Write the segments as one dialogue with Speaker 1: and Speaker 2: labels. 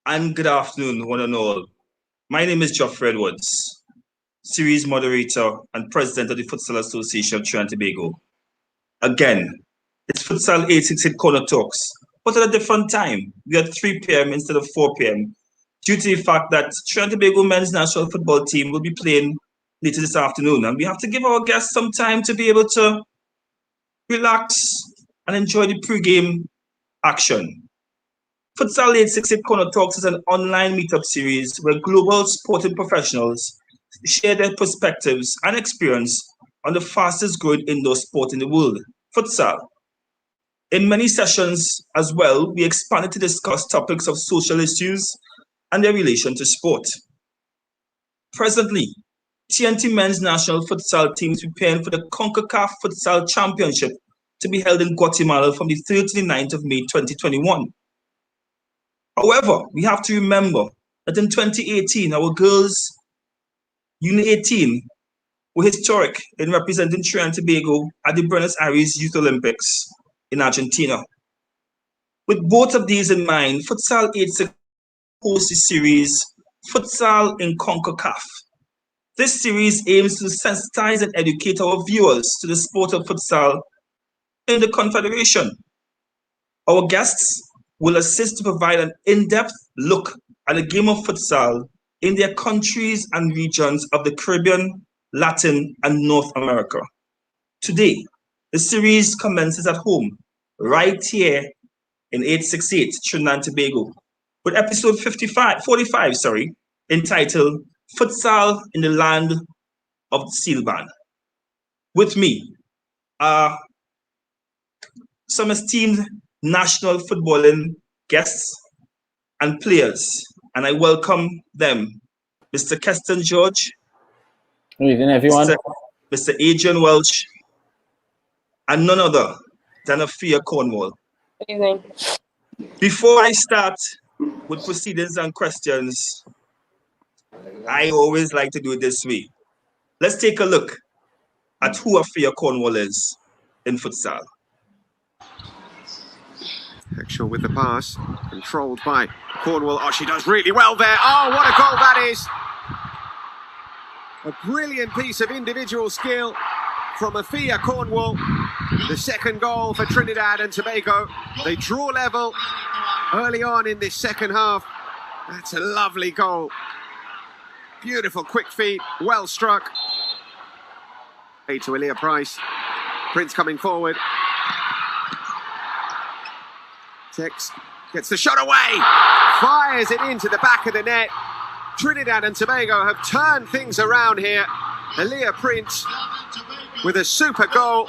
Speaker 1: and good afternoon, one and all. My name is Geoffrey Edwards, series moderator and president of the Futsal Association of Trinidad Tobago. Again, it's Futsal868 Corner Talks, but at a different time. We are 3 p.m. instead of 4 p.m. due to the fact that Trinidad Tobago men's national football team will be playing later this afternoon, and we have to give our guests some time to be able to relax and enjoy the pre-game action. Futsal868 Corner Talks is an online meetup series where global sporting professionals share their perspectives and experience on the fastest growing indoor sport in the world, futsal. In many sessions as well, we expanded to discuss topics of social issues and their relation to sport. Presently, TNT men's national futsal team is preparing for the CONCACAF Futsal Championship to be held in Guatemala from the 3rd to the 9th of May 2021. However, we have to remember that in 2018, our girls, Unit 18, were historic in representing Trinidad and Tobago at the Buenos Aires Youth Olympics in Argentina. With both of these in mind, Futsal868 hosts the series Futsal in CONCACAF. This series aims to sensitize and educate our viewers to the sport of futsal in the Confederation. Our guests will assist to provide an in-depth look at the game of futsal in their countries and regions of the Caribbean, Latin, and North America. Today, the series commences at home, right here in 868 Trinidad and Tobago, with episode 45, entitled Futsal in the Land of the Sealban. With me are some esteemed national footballing guests and players, and I welcome them. Mr. Keston George.
Speaker 2: Good evening, everyone.
Speaker 1: Mr. Adrian Welch, and none other than Afia Cornwall.
Speaker 3: Good evening.
Speaker 1: Before I start with proceedings and questions, I always like to do it this way. Let's take a look at who Afia Cornwall is in futsal.
Speaker 4: Hexhaw with the pass, controlled by Cornwall. Oh, she does really well there. Oh, what a goal that is! A brilliant piece of individual skill from Afia Cornwall. The second goal for Trinidad and Tobago. They draw level early on in this second half. That's a lovely goal. Beautiful quick feet, well struck. To Aaliyah Price. Prince coming forward. Tex gets the shot away, fires it into the back of the net. Trinidad and Tobago have turned things around here. Aaliyah Prince with a super goal.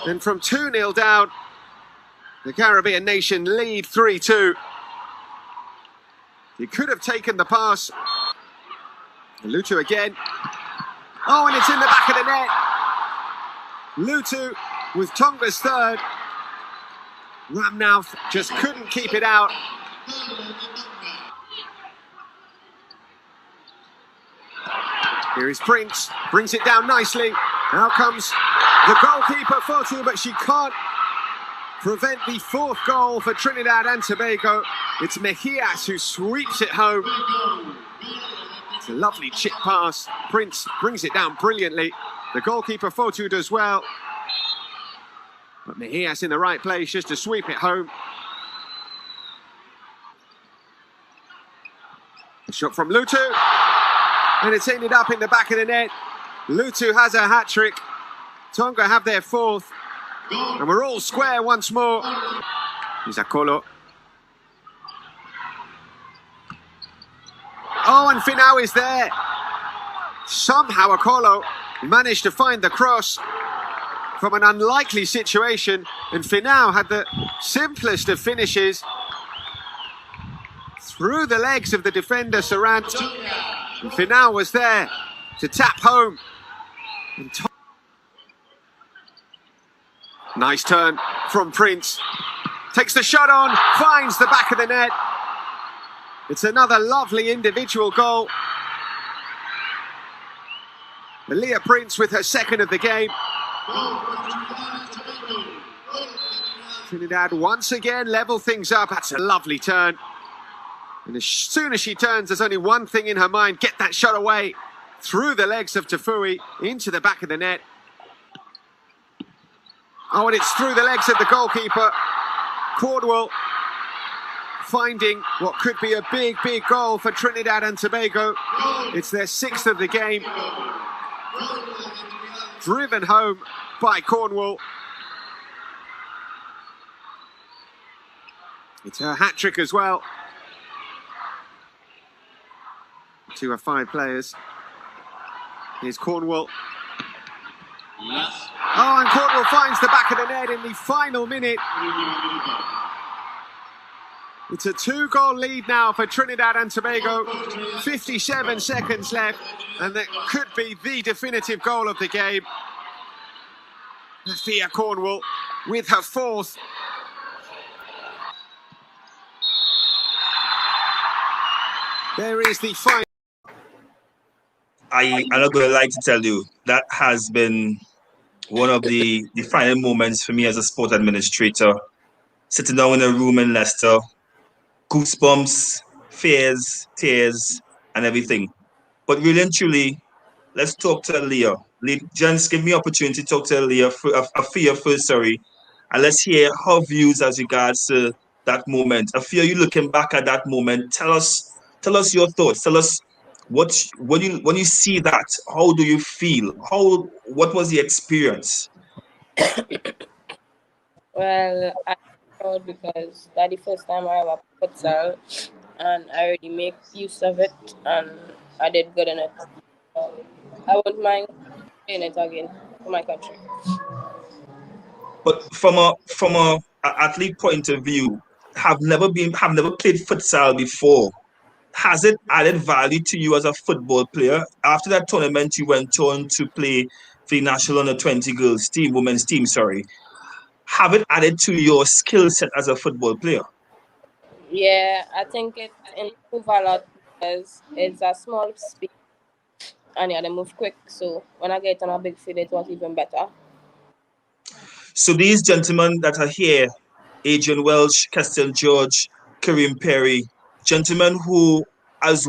Speaker 4: And from 2-0 down, the Caribbean nation lead 3-2. He could have taken the pass. Lutu again. Oh, and it's in the back of the net. Lutu with Tonga's third. Ramnauth just couldn't keep it out. Here is Prince, brings it down nicely. Now comes the goalkeeper Fortu, but she can't prevent the 4th goal for Trinidad and Tobago. It's Mejias who sweeps it home. It's a lovely chip pass. Prince brings it down brilliantly. The goalkeeper Fortu does well. But Mejias in the right place just to sweep it home. A shot from Lutu. And it's ended up in the back of the net. Lutu has a hat-trick. Tonga have their 4th. And we're all square once more. Here's Akolo. Oh, and Finau is there. Somehow Akolo managed to find the cross from an unlikely situation, and Finau had the simplest of finishes through the legs of the defender Sarant, and Finau was there to tap home. Nice turn from Prince, takes the shot on, finds the back of the net. It's another lovely individual goal. Aaliyah Prince with her 2nd of the game. Trinidad once again level things up. That's a lovely turn. And as soon as she turns, there's only one thing in her mind: get that shot away. Through the legs of Tafui, into the back of the net. Oh, and it's through the legs of the goalkeeper. Cornwall finding what could be a big, big goal for Trinidad and Tobago. It's their 6th of the game. Driven home by Cornwall. It's her hat-trick as well. 2 of 5 players. Here's Cornwall. Oh, and Cornwall finds the back of the net in the final minute. It's a 2-goal lead now for Trinidad and Tobago. 57 seconds left, and that could be the definitive goal of the game. Thea Cornwall with her 4th. There is the final.
Speaker 1: I'm not going to lie to tell you, that has been one of the final moments for me as a sport administrator. Sitting down in a room in Leicester, goosebumps, fears, tears, and everything. But really and truly, let's talk to Leah. Gents, give me opportunity to talk to Leah, Afia first, sorry. And let's hear her views as regards to that moment. Afia, you looking back at that moment, tell us your thoughts. Tell us when you see that, how do you feel? What was the experience?
Speaker 3: Well, I'm proud because that's the first time I ever futsal, and I already make use of it, and I did good in it. I wouldn't mind playing it again for my country.
Speaker 1: But from a athlete point of view, have never played futsal before. Has it added value to you as a football player? After that tournament, you went on to play for the national under-20 girls team, women's team, sorry. Have it added to your skill set as a football player?
Speaker 3: Yeah, I think it improved a lot because it's a small speed and you have to move quick. So when I get on a big field, it was even better.
Speaker 1: So these gentlemen that are here, Adrian Welsh, Keston George, Kareem Perry, gentlemen who have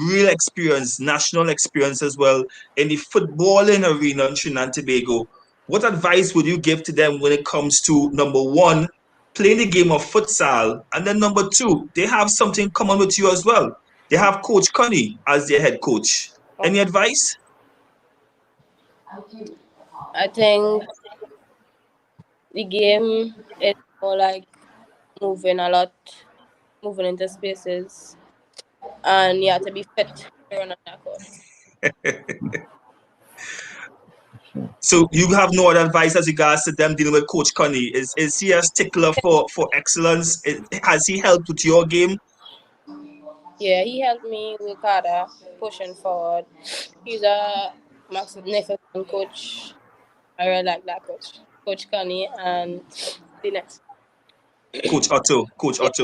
Speaker 1: real experience, national experience as well in the footballing arena in Trinidad and Tobago. What advice would you give to them when it comes to, number one, playing the game of futsal, and then number two, they have something common with you as well. They have Coach Connie as their head coach. Any advice?
Speaker 3: I think the game is more like moving a lot, moving into spaces, and you have to be fit to run on that court.
Speaker 1: So you have no other advice as regards to them dealing with Coach Connie? Is he a stickler for excellence? Has he helped with your game?
Speaker 3: Yeah, he helped me with harder, pushing forward. He's a magnificent coach. I really like that coach, Coach Connie, and the next.
Speaker 1: Coach Otto,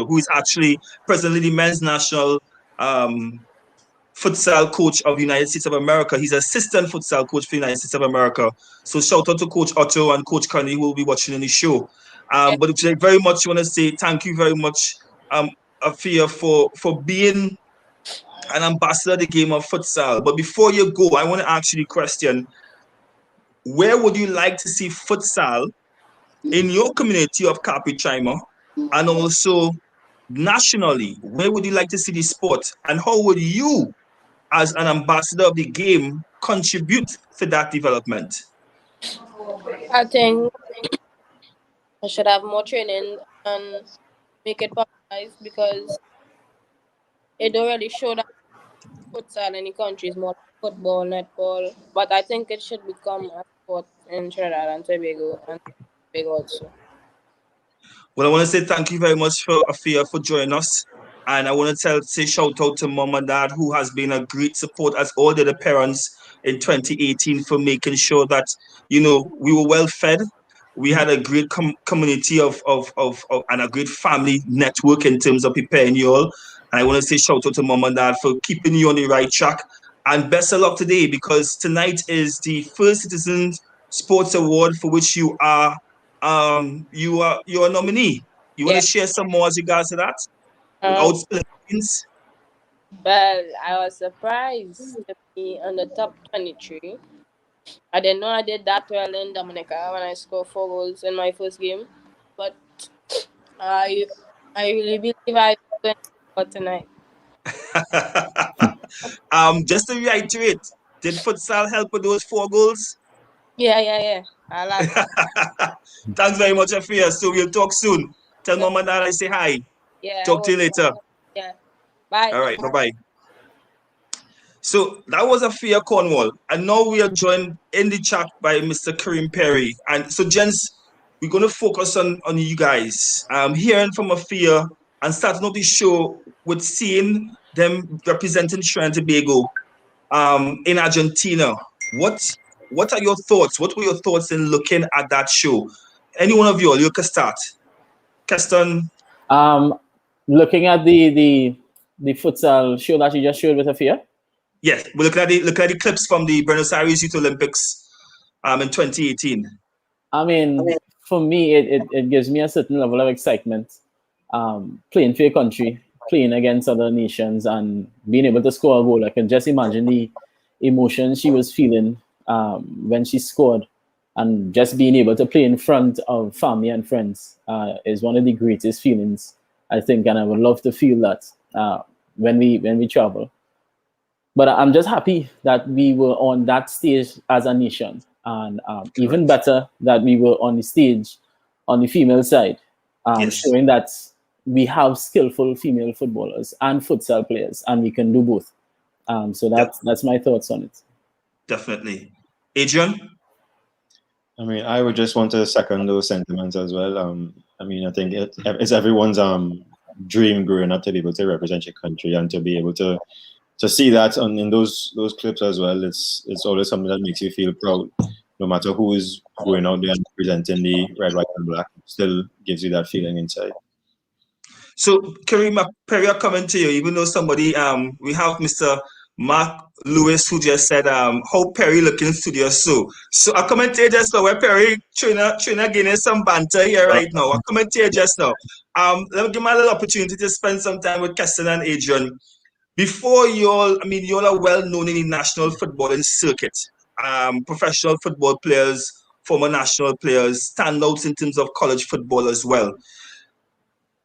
Speaker 1: who is actually presently the men's national futsal coach of the United States of America. He's assistant futsal coach for the United States of America. So shout out to Coach Otto and Coach Connie, who will be watching in the show. But very much want to say thank you very much, Afia, for being an ambassador of the game of futsal. But before you go, I want to ask you the question: where would you like to see futsal in your community of Capichima, and also nationally? Where would you like to see the sport, and how would you, as an ambassador of the game, contribute to that development?
Speaker 3: I think I should have more training and make it popularized because it don't really show that futsal in the country is more like football, netball. But I think it should become a sport in Trinidad and Tobago also.
Speaker 1: Well, I want to say thank you very much for Afia for joining us. And I want to say shout out to Mom and Dad, who has been a great support, as all the parents in 2018, for making sure that, we were well fed. We had a great community of and a great family network in terms of preparing you all. And I want to say shout out to Mom and Dad for keeping you on the right track. And best of luck today, because tonight is the First Citizen Sports Award, for which you are a nominee. You want to share some more as regards to that? without spilling beans?
Speaker 3: Well, I was surprised to be on the top 23. I didn't know I did that well in Dominica when I scored 4 goals in my first game. But I really believe I will for tonight.
Speaker 1: Just to reiterate, did futsal help with those 4 goals?
Speaker 3: Yeah. I like
Speaker 1: Thanks very much, Afia. So we'll talk soon. Tell Mama and Dad I say hi.
Speaker 3: Yeah.
Speaker 1: Talk to you later.
Speaker 3: Yeah. Bye.
Speaker 1: All right, bye-bye. So that was Afia Cornwall. And now we are joined in the chat by Mr. Kareem Perry. And so, gents, we're going to focus on you guys. Hearing from Afia and starting off the show with seeing them representing Trinidad Tobago in Argentina. What are your thoughts? What were your thoughts in looking at that show? Any one of you can start. Keston.
Speaker 2: Looking at the futsal show that you just showed with Afia.
Speaker 1: Yes, we're looking at the clips from the Buenos Aires Youth Olympics in 2018.
Speaker 2: I mean, for me, it gives me a certain level of excitement. Playing for your country, playing against other nations, and being able to score a goal. I can just imagine the emotion she was feeling when she scored, and just being able to play in front of family and friends is one of the greatest feelings, I think, and I would love to feel that when we travel. But I'm just happy that we were on that stage as a nation, and even better that we were on the stage on the female side, showing that we have skillful female footballers and futsal players, and we can do both. So that's my thoughts on it.
Speaker 1: Definitely. Adrian?
Speaker 5: I mean, I would just want to second those sentiments as well. I mean, I think it's everyone's dream growing up to be able to represent your country and to be able to see that in those clips as well. It's always something that makes you feel proud, no matter who is going out there and presenting the red, white, and black. It still gives you that feeling inside.
Speaker 1: So, Kareem Perry, coming to you, even though somebody, we have Mr. Mark Lewis who just said, how Perry looking in studio. So I comment here just now where Perry Trina getting some banter here right now. I comment here just now. Let me give me a little opportunity to spend some time with Keston and Adrian. Before y'all are well known in the national footballing circuit. Professional football players, former national players, standouts in terms of college football as well.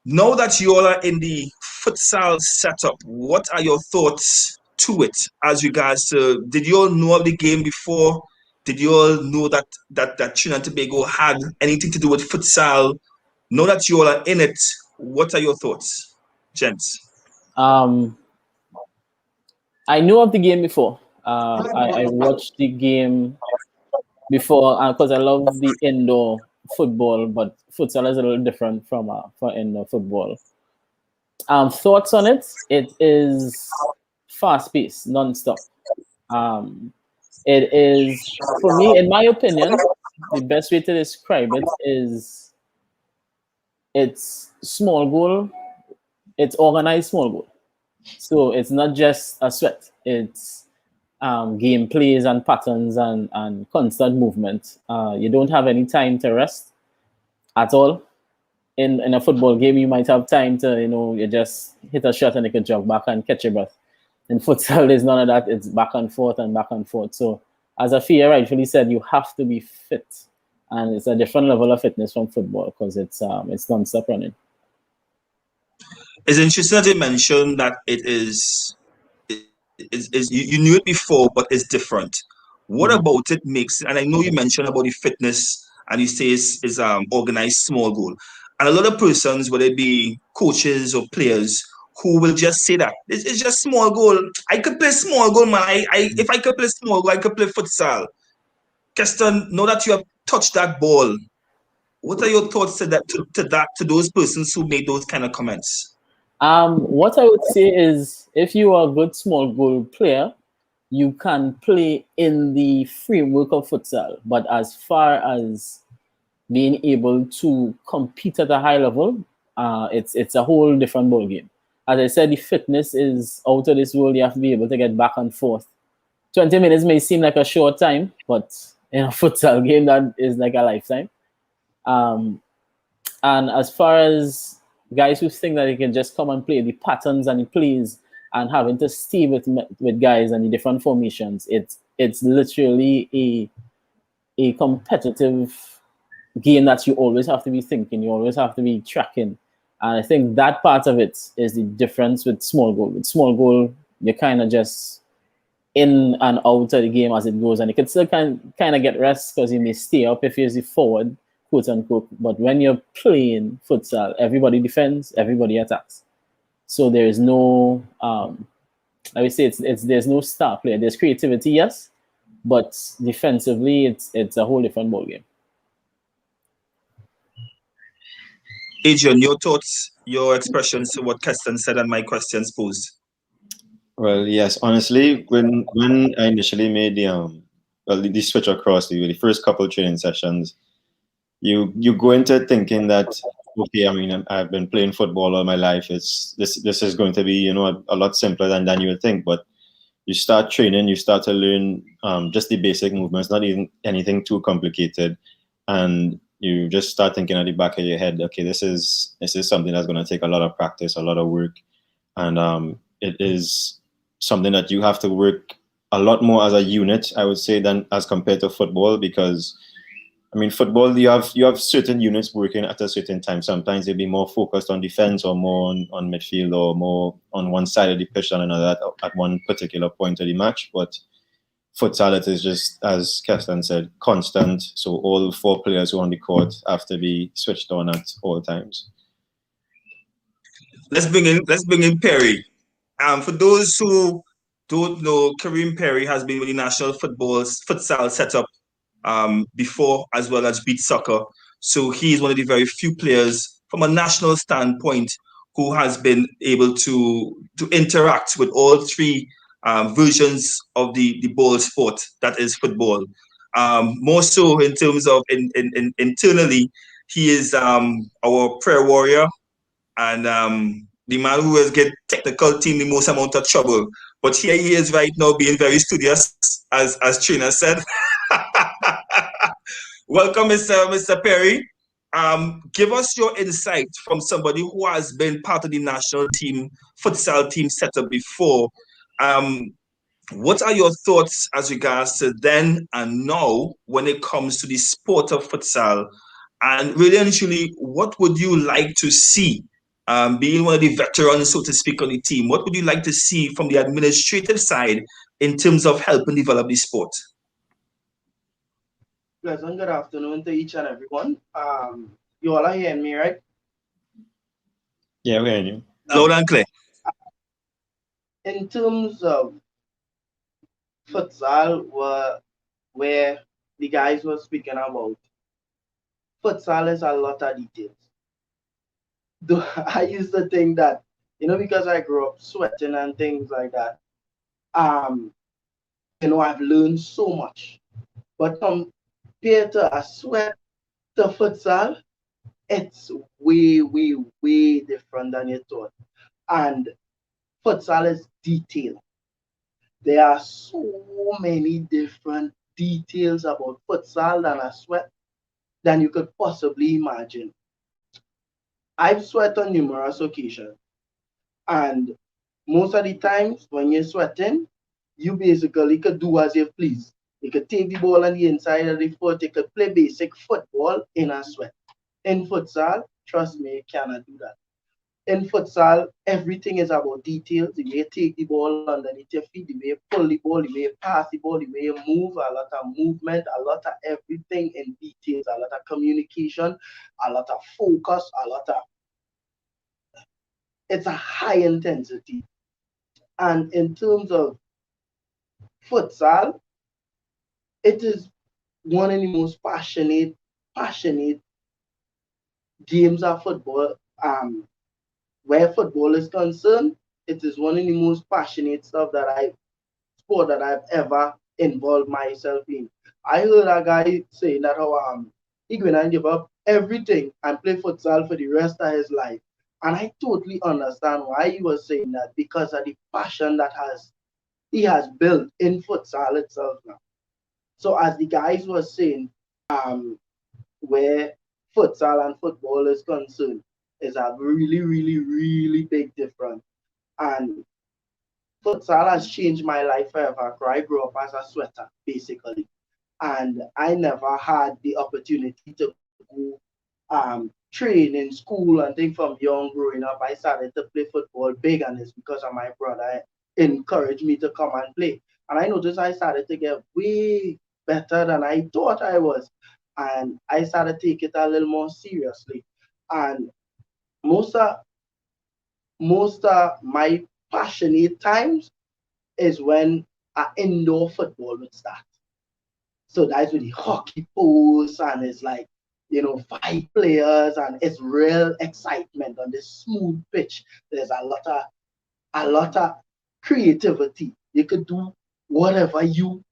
Speaker 1: Now that you all are in the futsal setup, what are your thoughts to it as regards to, did you all know of the game before? Did you all know that Trinidad and Tobago had anything to do with futsal? Now that you all are in it, what are your thoughts, gents?
Speaker 2: I knew of the game before. I watched the game before because I love the indoor football, but futsal is a little different from indoor football. Thoughts on it? It is fast-paced, non-stop. It is, for me, in my opinion, the best way to describe it is it's small goal. It's organized small goal. So it's not just a sweat. It's game plays and patterns and constant movement. You don't have any time to rest at all. In a football game, you might have time to, you just hit a shot and you can jog back and catch your breath. In futsal, there's none of that. It's back and forth and back and forth. So as Afia rightfully said, you have to be fit. And it's a different level of fitness from football because it's non-stop running.
Speaker 1: It's interesting that you mentioned that you knew it before, but it's different. What about it makes, and I know you mentioned about the fitness and you say it's organized small goal. And a lot of persons, whether it be coaches or players, who will just say that it's just small goal. I could play small goal, man. If I could play small goal, I could play futsal. Keston, now that you have touched that ball, what are your thoughts to those persons who made those kind of comments?
Speaker 2: What I would say is, if you are a good small goal player, you can play in the framework of futsal. But as far as being able to compete at a high level, it's a whole different ball game. As I said, the fitness is out of this world. You have to be able to get back and forth. 20 minutes may seem like a short time, but in a futsal game, that is like a lifetime. And as far as guys who think that they can just come and play the patterns and the plays and having to stay with guys and the different formations. It's literally a competitive game that you always have to be thinking, you always have to be tracking. And I think that part of it is the difference with small goal. With small goal, you're kind of just in and out of the game as it goes, and you can still kind of get rest because you may stay up if you're the forward, quote unquote. But when you're playing futsal, everybody defends, everybody attacks. So there is no, I would say there's no star player. There's creativity, yes, but defensively, it's a whole different ballgame.
Speaker 1: Adrian, your thoughts, your expressions to what Keston said and my questions posed.
Speaker 5: Well, yes. Honestly, when I initially made the switch across the first couple training sessions, you go into thinking that, okay, I mean, I've been playing football all my life. This is going to be a lot simpler than you would think. But you start training, you start to learn just the basic movements, not even anything too complicated, and you just start thinking at the back of your head, okay, this is something that's going to take a lot of practice, a lot of work, and it is something that you have to work a lot more as a unit, I would say, than as compared to football. Because I mean, football, you have certain units working at a certain time. Sometimes they'll be more focused on defense or more on midfield or more on one side of the pitch than another at one particular point of the match. But futsal, it is just, as Keston said, constant. So all 4 players who are on the court have to be switched on at all times.
Speaker 1: Let's bring in Perry. For those who don't know, Kareem Perry has been with the national futsal setup before, as well as beach soccer. So he is one of the very few players from a national standpoint who has been able to interact with all 3 versions of the ball sport, that is football. More so in terms of internally, he is our prayer warrior and the man who has get technical team the most amount of trouble. But here he is right now being very studious, as Trina said. Welcome, Mr. Perry. Give us your insight from somebody who has been part of the national team, futsal team setup before. What are your thoughts as regards to then and now when it comes to the sport of futsal? And really and truly, what would you like to see? Being one of the veterans, so to speak, on the team, what would you like to see from the administrative side in terms of helping develop the sport?
Speaker 6: Pleasant good afternoon to each and everyone. You all are hearing me, right?
Speaker 5: Yeah, we're hearing you.
Speaker 1: Loud and clear.
Speaker 6: In terms of futsal, where the guys were speaking about, futsal is a lot of details. I used to think that, because I grew up sweating and things like that, I've learned so much. But compared to a sweat to futsal, it's way, way, way different than you thought. And futsal is detailed. There are so many different details about futsal than a sweat than you could possibly imagine. I've sweat on numerous occasions. And most of the times when you're sweating, you basically could do as you please. You could take the ball on the inside of the foot. You could play basic football in a sweat. In futsal, trust me, you cannot do that. In futsal, everything is about details. The way you take the ball underneath your feet, the way you pull the ball, the way you pass the ball, the way you move, a lot of movement, a lot of everything in details, a lot of communication, a lot of focus, it's a high intensity. And in terms of futsal, it is one of the most passionate games of football. Where football is concerned, it is one of the most passionate sport that I've ever involved myself in. I heard a guy saying that how he going to give up everything and play futsal for the rest of his life. And I totally understand why he was saying that, because of the passion that he has built in futsal itself now. So as the guys were saying, where futsal and football is concerned, is a really, really, really big difference. And futsal has changed my life forever. I grew up as a sweater, basically. And I never had the opportunity to go train in school and things from young growing up. I started to play football big, and it's because of my brother encouraged me to come and play. And I noticed I started to get way better than I thought I was. And I started to take it a little more seriously. And most of my passionate times is when indoor football would start. So that's with the hockey post, and it's like, 5 players, and it's real excitement on this smooth pitch. There's a lot of creativity. You could do whatever you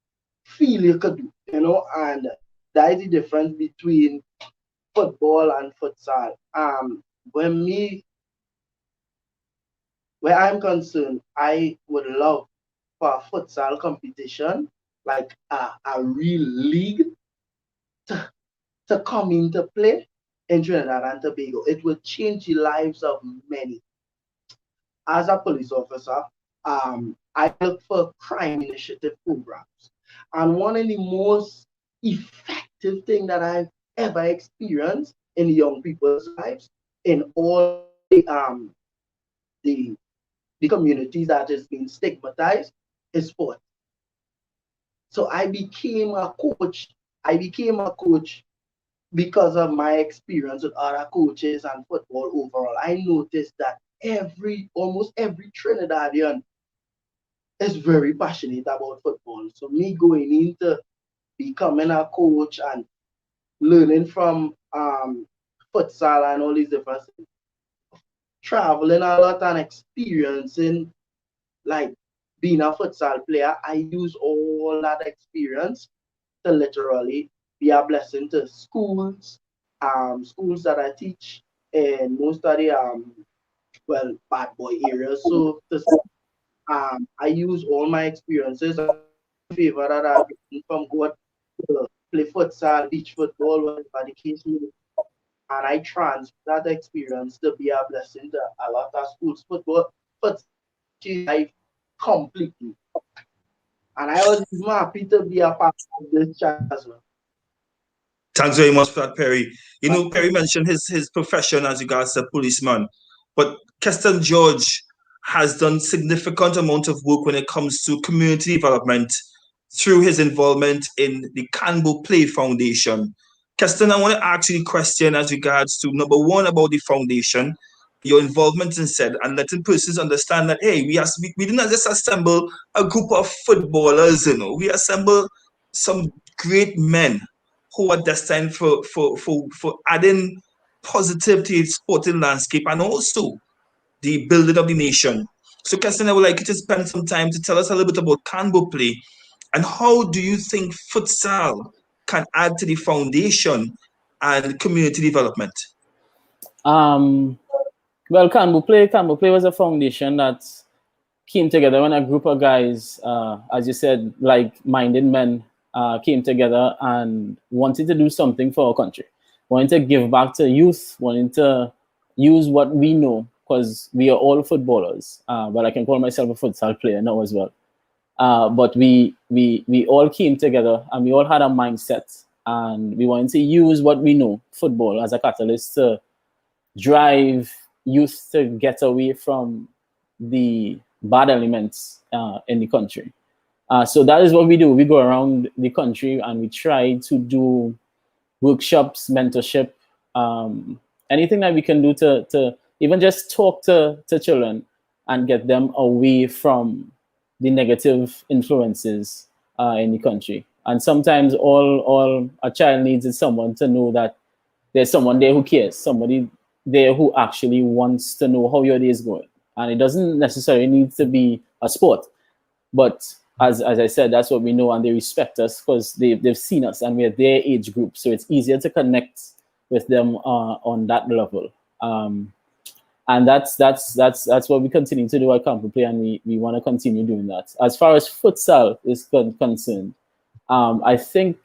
Speaker 6: feel you could do, and that is the difference between football and futsal. Where I'm concerned, I would love for a futsal competition, like a real league, to come into play in Trinidad and Tobago. It would change the lives of many. As a police officer, I look for crime initiative programs. And one of the most effective things that I've ever experienced in young people's lives in all the communities that has been stigmatized is sport. So I became a coach. Because of my experience with other coaches and football overall. I noticed that almost every Trinidadian is very passionate about football. So me going into becoming a coach and learning from futsal and all these different things, traveling a lot and experiencing like being a futsal player, I use all that experience to literally be a blessing to schools that I teach in most of the bad boy areas. So I use all my experiences and favor that I've gotten from going to play futsal, beach football, whatever the case may be. And I transfer that experience to be a blessing to a lot of schools. Football changed life completely. And I was happy to be a part of this chat as well.
Speaker 1: Thanks very much for that, Perry. Perry mentioned his profession as regards to policeman, but Keston George has done significant amount of work when it comes to community development through his involvement in the Canbo Play Foundation. Keston, I want to ask you a question as regards to, number one, about the foundation, your involvement in said, and letting persons understand that, hey, we didn't just assemble a group of footballers, we assemble some great men who are destined for adding positive to the sporting landscape and also the building of the nation. So, Keston, I would like you to spend some time to tell us a little bit about Canbo Play and how do you think futsal can add to the foundation and community development?
Speaker 2: Well, Canbo Play was a foundation that came together when a group of guys, as you said, like-minded men, came together and wanted to do something for our country, wanted to give back to youth, wanted to use what we know, because we are all footballers, but I can call myself a futsal player now as well. But we all came together and we all had a mindset, and we wanted to use what we know, football, as a catalyst to drive youth to get away from the bad elements in the country. So that is what we do. We go around the country and we try to do workshops, mentorship, anything that we can do to even just talk to children and get them away from the negative influences in the country. And sometimes all a child needs is someone to know that there's someone there who cares, somebody there who actually wants to know how your day is going. And it doesn't necessarily need to be a sport, but as I said, that's what we know, and they respect us because they've seen us and we're their age group. So it's easier to connect with them on that level. And that's what we continue to do at Canbo Play, and we want to continue doing that. As far as futsal is concerned, I think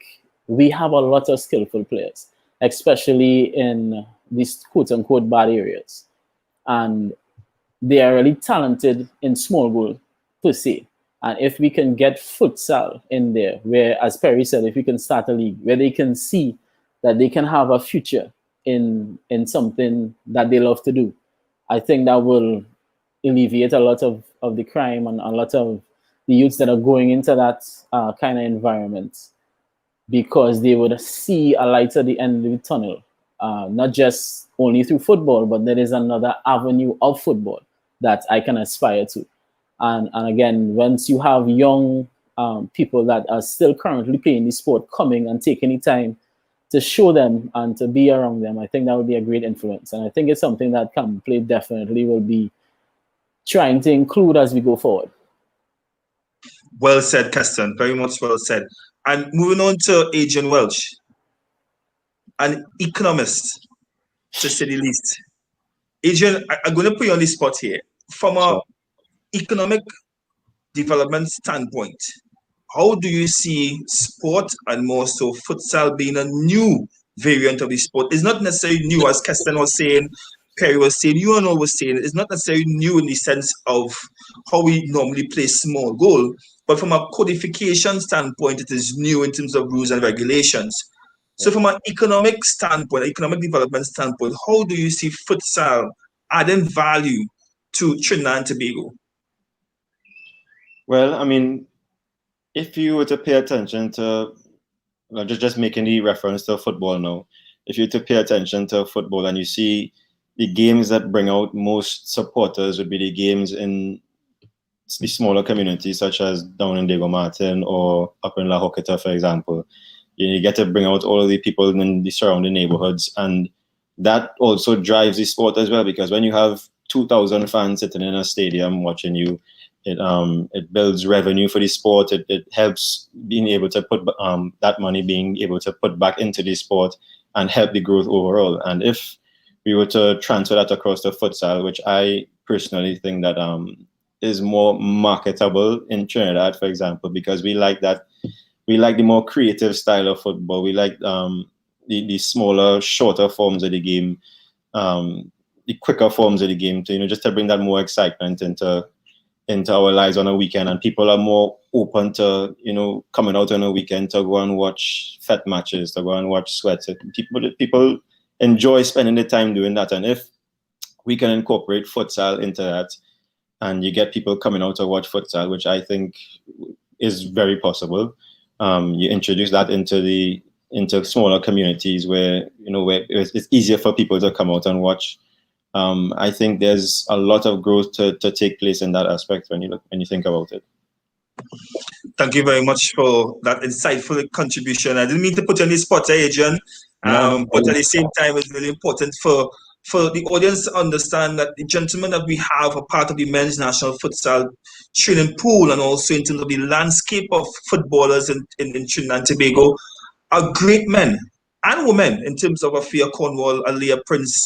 Speaker 2: we have a lot of skillful players, especially in these quote unquote bad areas. And they are really talented in small goal per se. And if we can get futsal in there, where, as Perry said, if we can start a league where they can see that they can have a future in something that they love to do, I think that will alleviate a lot of the crime and a lot of the youths that are going into that kind of environment, because they would see a light at the end of the tunnel, not just only through football, but there is another avenue of football that I can aspire to. And again, once you have young people that are still currently playing the sport coming and taking the time to show them and to be around them, I think that would be a great influence. And I think it's something that Camp Play definitely will be trying to include as we go forward.
Speaker 1: Well said, Keston. Very much well said. And moving on to Adrian Welch, an economist, to say the least. Adrian, I'm going to put you on the spot here. From an economic development standpoint, how do you see sport, and more so futsal, being a new variant of the sport? It's not necessarily new, as Keston was saying, Perry was saying, you and all was saying, it's not necessarily new in the sense of how we normally play small goal, but from a codification standpoint, it is new in terms of rules and regulations. So from an economic standpoint, economic development standpoint, how do you see futsal adding value to Trinidad and Tobago?
Speaker 5: Well, I mean, if you were to pay attention to, just making the reference to football now, if you were to pay attention to football and you see the games that bring out most supporters would be the games in the smaller communities, such as down in Diego Martin or up in La Joqueta, for example. You get to bring out all of the people in the surrounding neighborhoods, and that also drives the sport as well, because when you have 2,000 fans sitting in a stadium watching you, it builds revenue for the sport. It helps being able to put that money being able to put back into the sport and help the growth overall. And if we were to transfer that across to futsal, which I personally think that is more marketable in Trinidad, for example, because we like that. We like the more creative style of football. We like the smaller, shorter forms of the game, the quicker forms of the game, to just to bring that more excitement into our lives on a weekend. And people are more open to coming out on a weekend to go and watch fet matches, to go and watch sweats. People enjoy spending the time doing that. And if we can incorporate futsal into that, and you get people coming out to watch futsal, which I think is very possible, you introduce that into smaller communities where where it's easier for people to come out and watch. I think there's a lot of growth to take place in that aspect when you think about it.
Speaker 1: Thank you very much for that insightful contribution. I didn't mean to put you on the spot, Adrian, but at the same time, it's really important for the audience to understand that the gentlemen that we have are part of the men's national futsal training pool, and also in terms of the landscape of footballers in Trinidad and Tobago, are great men and women in terms of Afia Cornwall, Aliyah Prince,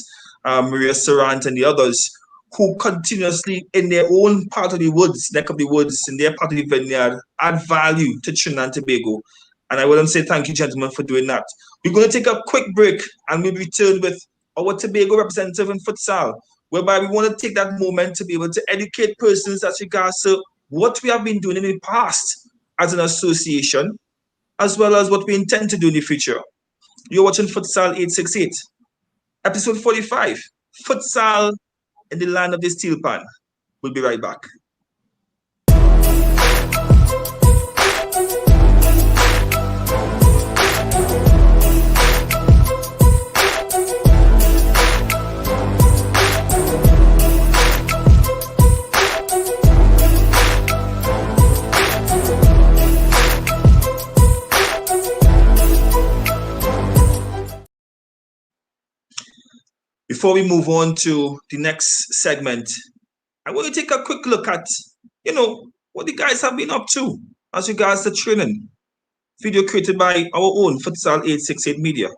Speaker 1: Maria Sarant, and the others, who continuously, in their own part of the woods, neck of the woods, in their part of the vineyard, add value to Trinidad and Tobago. And I want to say thank you, gentlemen, for doing that. We're going to take a quick break, and we'll return with our Tobago representative in futsal, whereby we want to take that moment to be able to educate persons as regards to what we have been doing in the past as an association, as well as what we intend to do in the future. You're watching Futsal 868, episode 45, Futsal in the Land of the Steel Pan. We'll be right back. Before we move on to the next segment, I want to take a quick look at, what the guys have been up to as regards to training. Video created by our own Futsal 868 Media.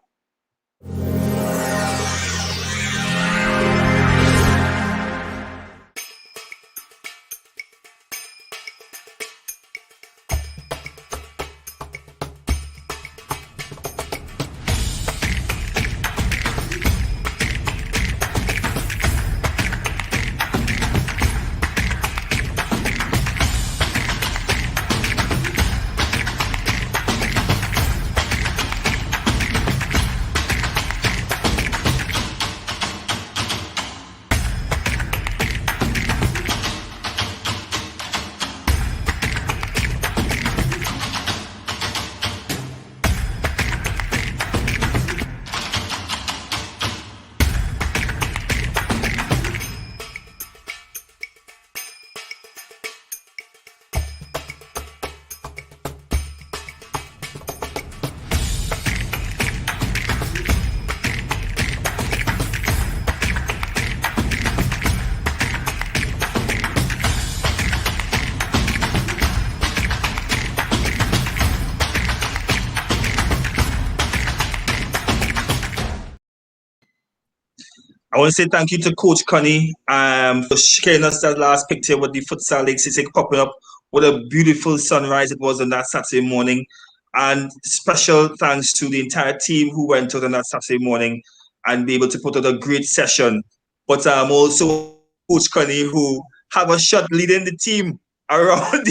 Speaker 1: I want to say thank you to Coach Connie for sharing us that last picture with the Futsal 868 popping up. What a beautiful sunrise it was on that Saturday morning. And special thanks to the entire team who went out on that Saturday morning and be able to put out a great session. But also Coach Connie, who have a shot leading the team around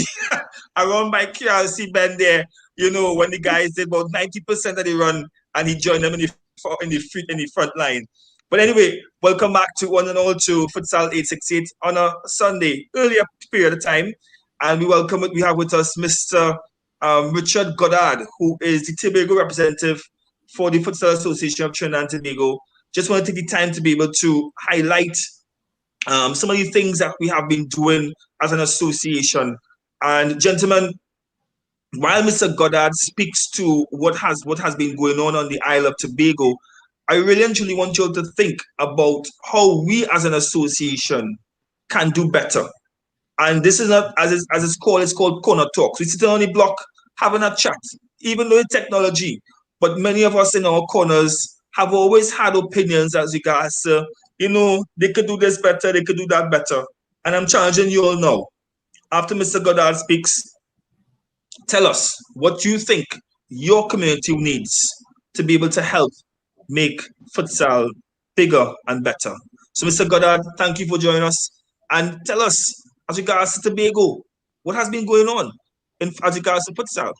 Speaker 1: around by QRC Bend there. You know, when the guys did about 90% of the run and he joined them in the front line. But anyway, welcome back to one and all to Futsal 868 on a Sunday, earlier period of time. And we have with us Mr. Richard Goddard, who is the Tobago representative for the Futsal Association of Trinidad and Tobago. Just want to take the time to be able to highlight some of the things that we have been doing as an association. And gentlemen, while Mr. Goddard speaks to what has been going on the Isle of Tobago, I really and truly want you all to think about how we as an association can do better. And this is not, as it's called Corner Talks. We sit on the block having a chat, even though it's technology. But many of us in our corners have always had opinions as regards to, they could do this better, they could do that better. And I'm challenging you all now. After Mr. Goddard speaks, tell us what you think your community needs to be able to help make futsal bigger and better. So, Mr. Goddard, thank you for joining us. And tell us, as regards to Tobago, what has been going on as regards to futsal?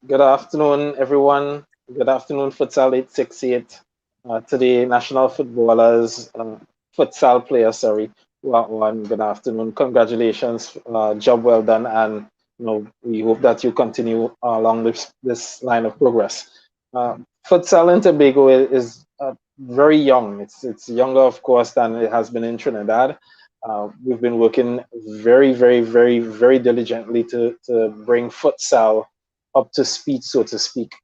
Speaker 7: Good afternoon, everyone. Good afternoon, Futsal 868. To the national footballers, futsal players, good afternoon. Congratulations, job well done, and we hope that you continue along this line of progress. Futsal in Tobago is very young. It's younger, of course, than it has been in Trinidad. We've been working very, very, very, very diligently to bring futsal up to speed, so to speak.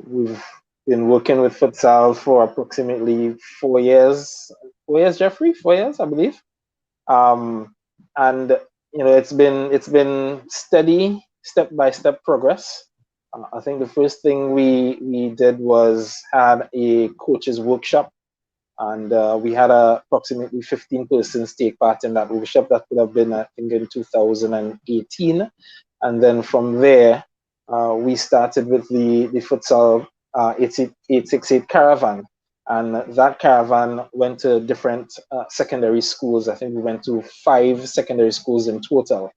Speaker 7: We've been working with futsal for approximately 4 years. 4 years, Jeffrey? 4 years, I believe. And it's been steady, step-by-step progress. I think the first thing we did was had a coaches workshop, and we had approximately 15 persons take part in that workshop. That would have been, I think, in 2018. And then from there, we started with the Futsal 868 caravan. And that caravan went to different secondary schools. I think we went to 5 secondary schools in total.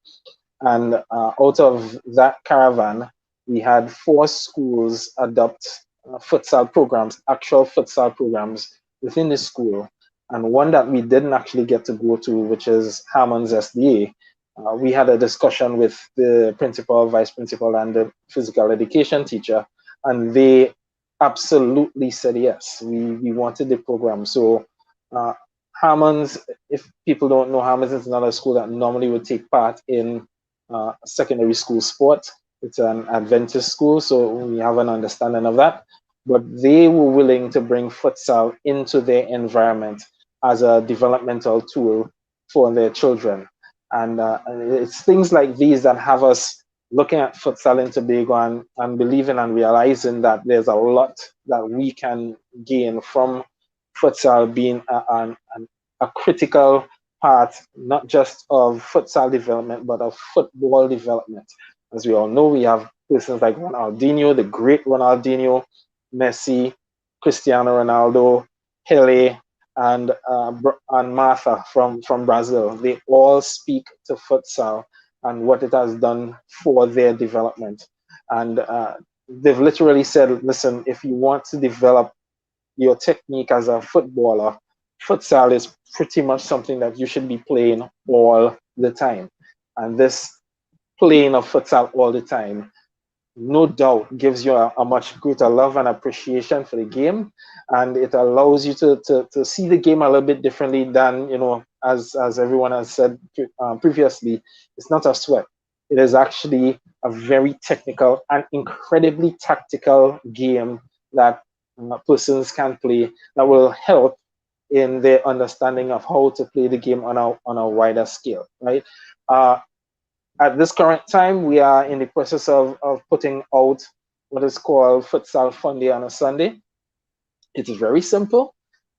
Speaker 7: And out of that caravan, we had 4 schools adopt futsal programs, actual futsal programs within the school. And one that we didn't actually get to go to, which is Hammond's SDA. We had a discussion with the principal, vice principal, and the physical education teacher, and they absolutely said yes. We wanted the program. So Hammond's, if people don't know, Hammond's is another school that normally would take part in secondary school sport. It's an Adventist school, so we have an understanding of that. But they were willing to bring futsal into their environment as a developmental tool for their children. And it's things like these that have us looking at futsal in Tobago and believing and realizing that there's a lot that we can gain from futsal being a critical part, not just of futsal development, but of football development. As we all know, we have persons like Ronaldinho, the great Ronaldinho, Messi, Cristiano Ronaldo, Pele, and Martha from Brazil. They all speak to futsal and what it has done for their development. And they've literally said, listen, if you want to develop your technique as a footballer, futsal is pretty much something that you should be playing all the time. And this playing of futsal all the time, no doubt gives you a much greater love and appreciation for the game, and it allows you to see the game a little bit differently than, as everyone has said previously. It's not a sweat. It is actually a very technical and incredibly tactical game that persons can play that will help in their understanding of how to play the game on a wider scale, right? At this current time, we are in the process of putting out what is called Futsal Fun Day on a Sunday. It is very simple.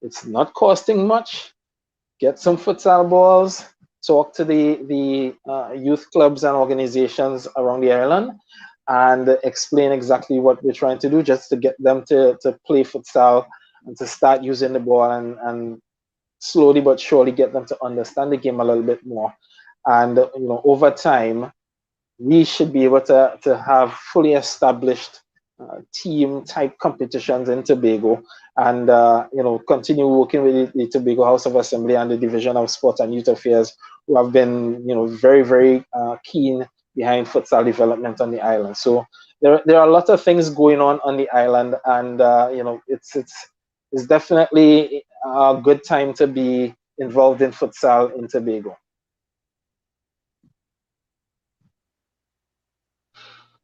Speaker 7: It's not costing much. Get some futsal balls, talk to the youth clubs and organizations around the island, and explain exactly what we're trying to do, just to get them to play futsal and to start using the ball, and slowly but surely get them to understand the game a little bit more. And over time, we should be able to have fully established team type competitions in Tobago, and continue working with the Tobago House of Assembly and the Division of Sport and Youth Affairs, who have been very, very keen behind futsal development on the island. So there are a lot of things going on the island, and it's definitely a good time to be involved in futsal in Tobago.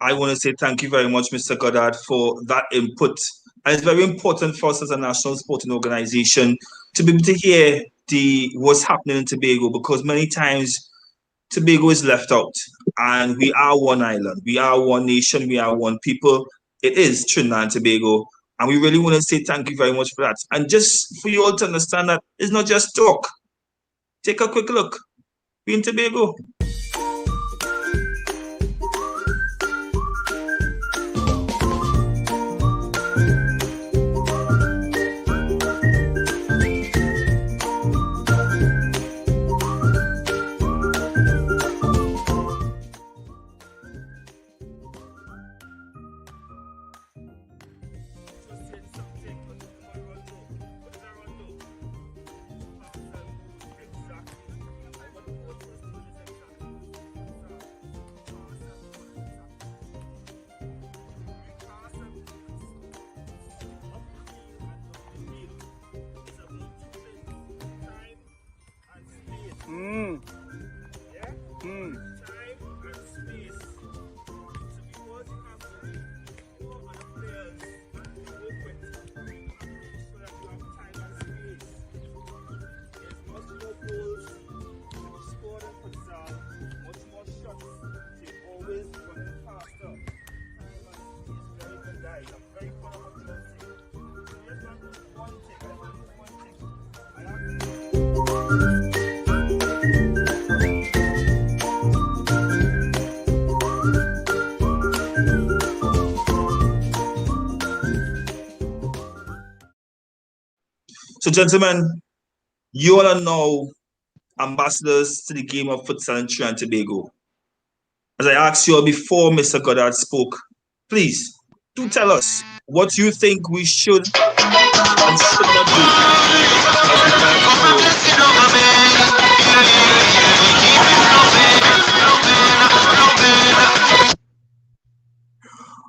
Speaker 1: I want to say thank you very much, Mr. Goddard, for that input. And it's very important for us as a national sporting organization to be able to hear what's happening in Tobago, because many times Tobago is left out, and we are one island, we are one nation, we are one people. It is Trinidad and Tobago, and we really want to say thank you very much for that. And just for you all to understand that it's not just talk. Take a quick look. We're in Tobago. So, gentlemen, you all are now ambassadors to the game of futsal in Trinidad and Tobago. As I asked you all before Mr. Goddard spoke, please do tell us what you think we should and should not do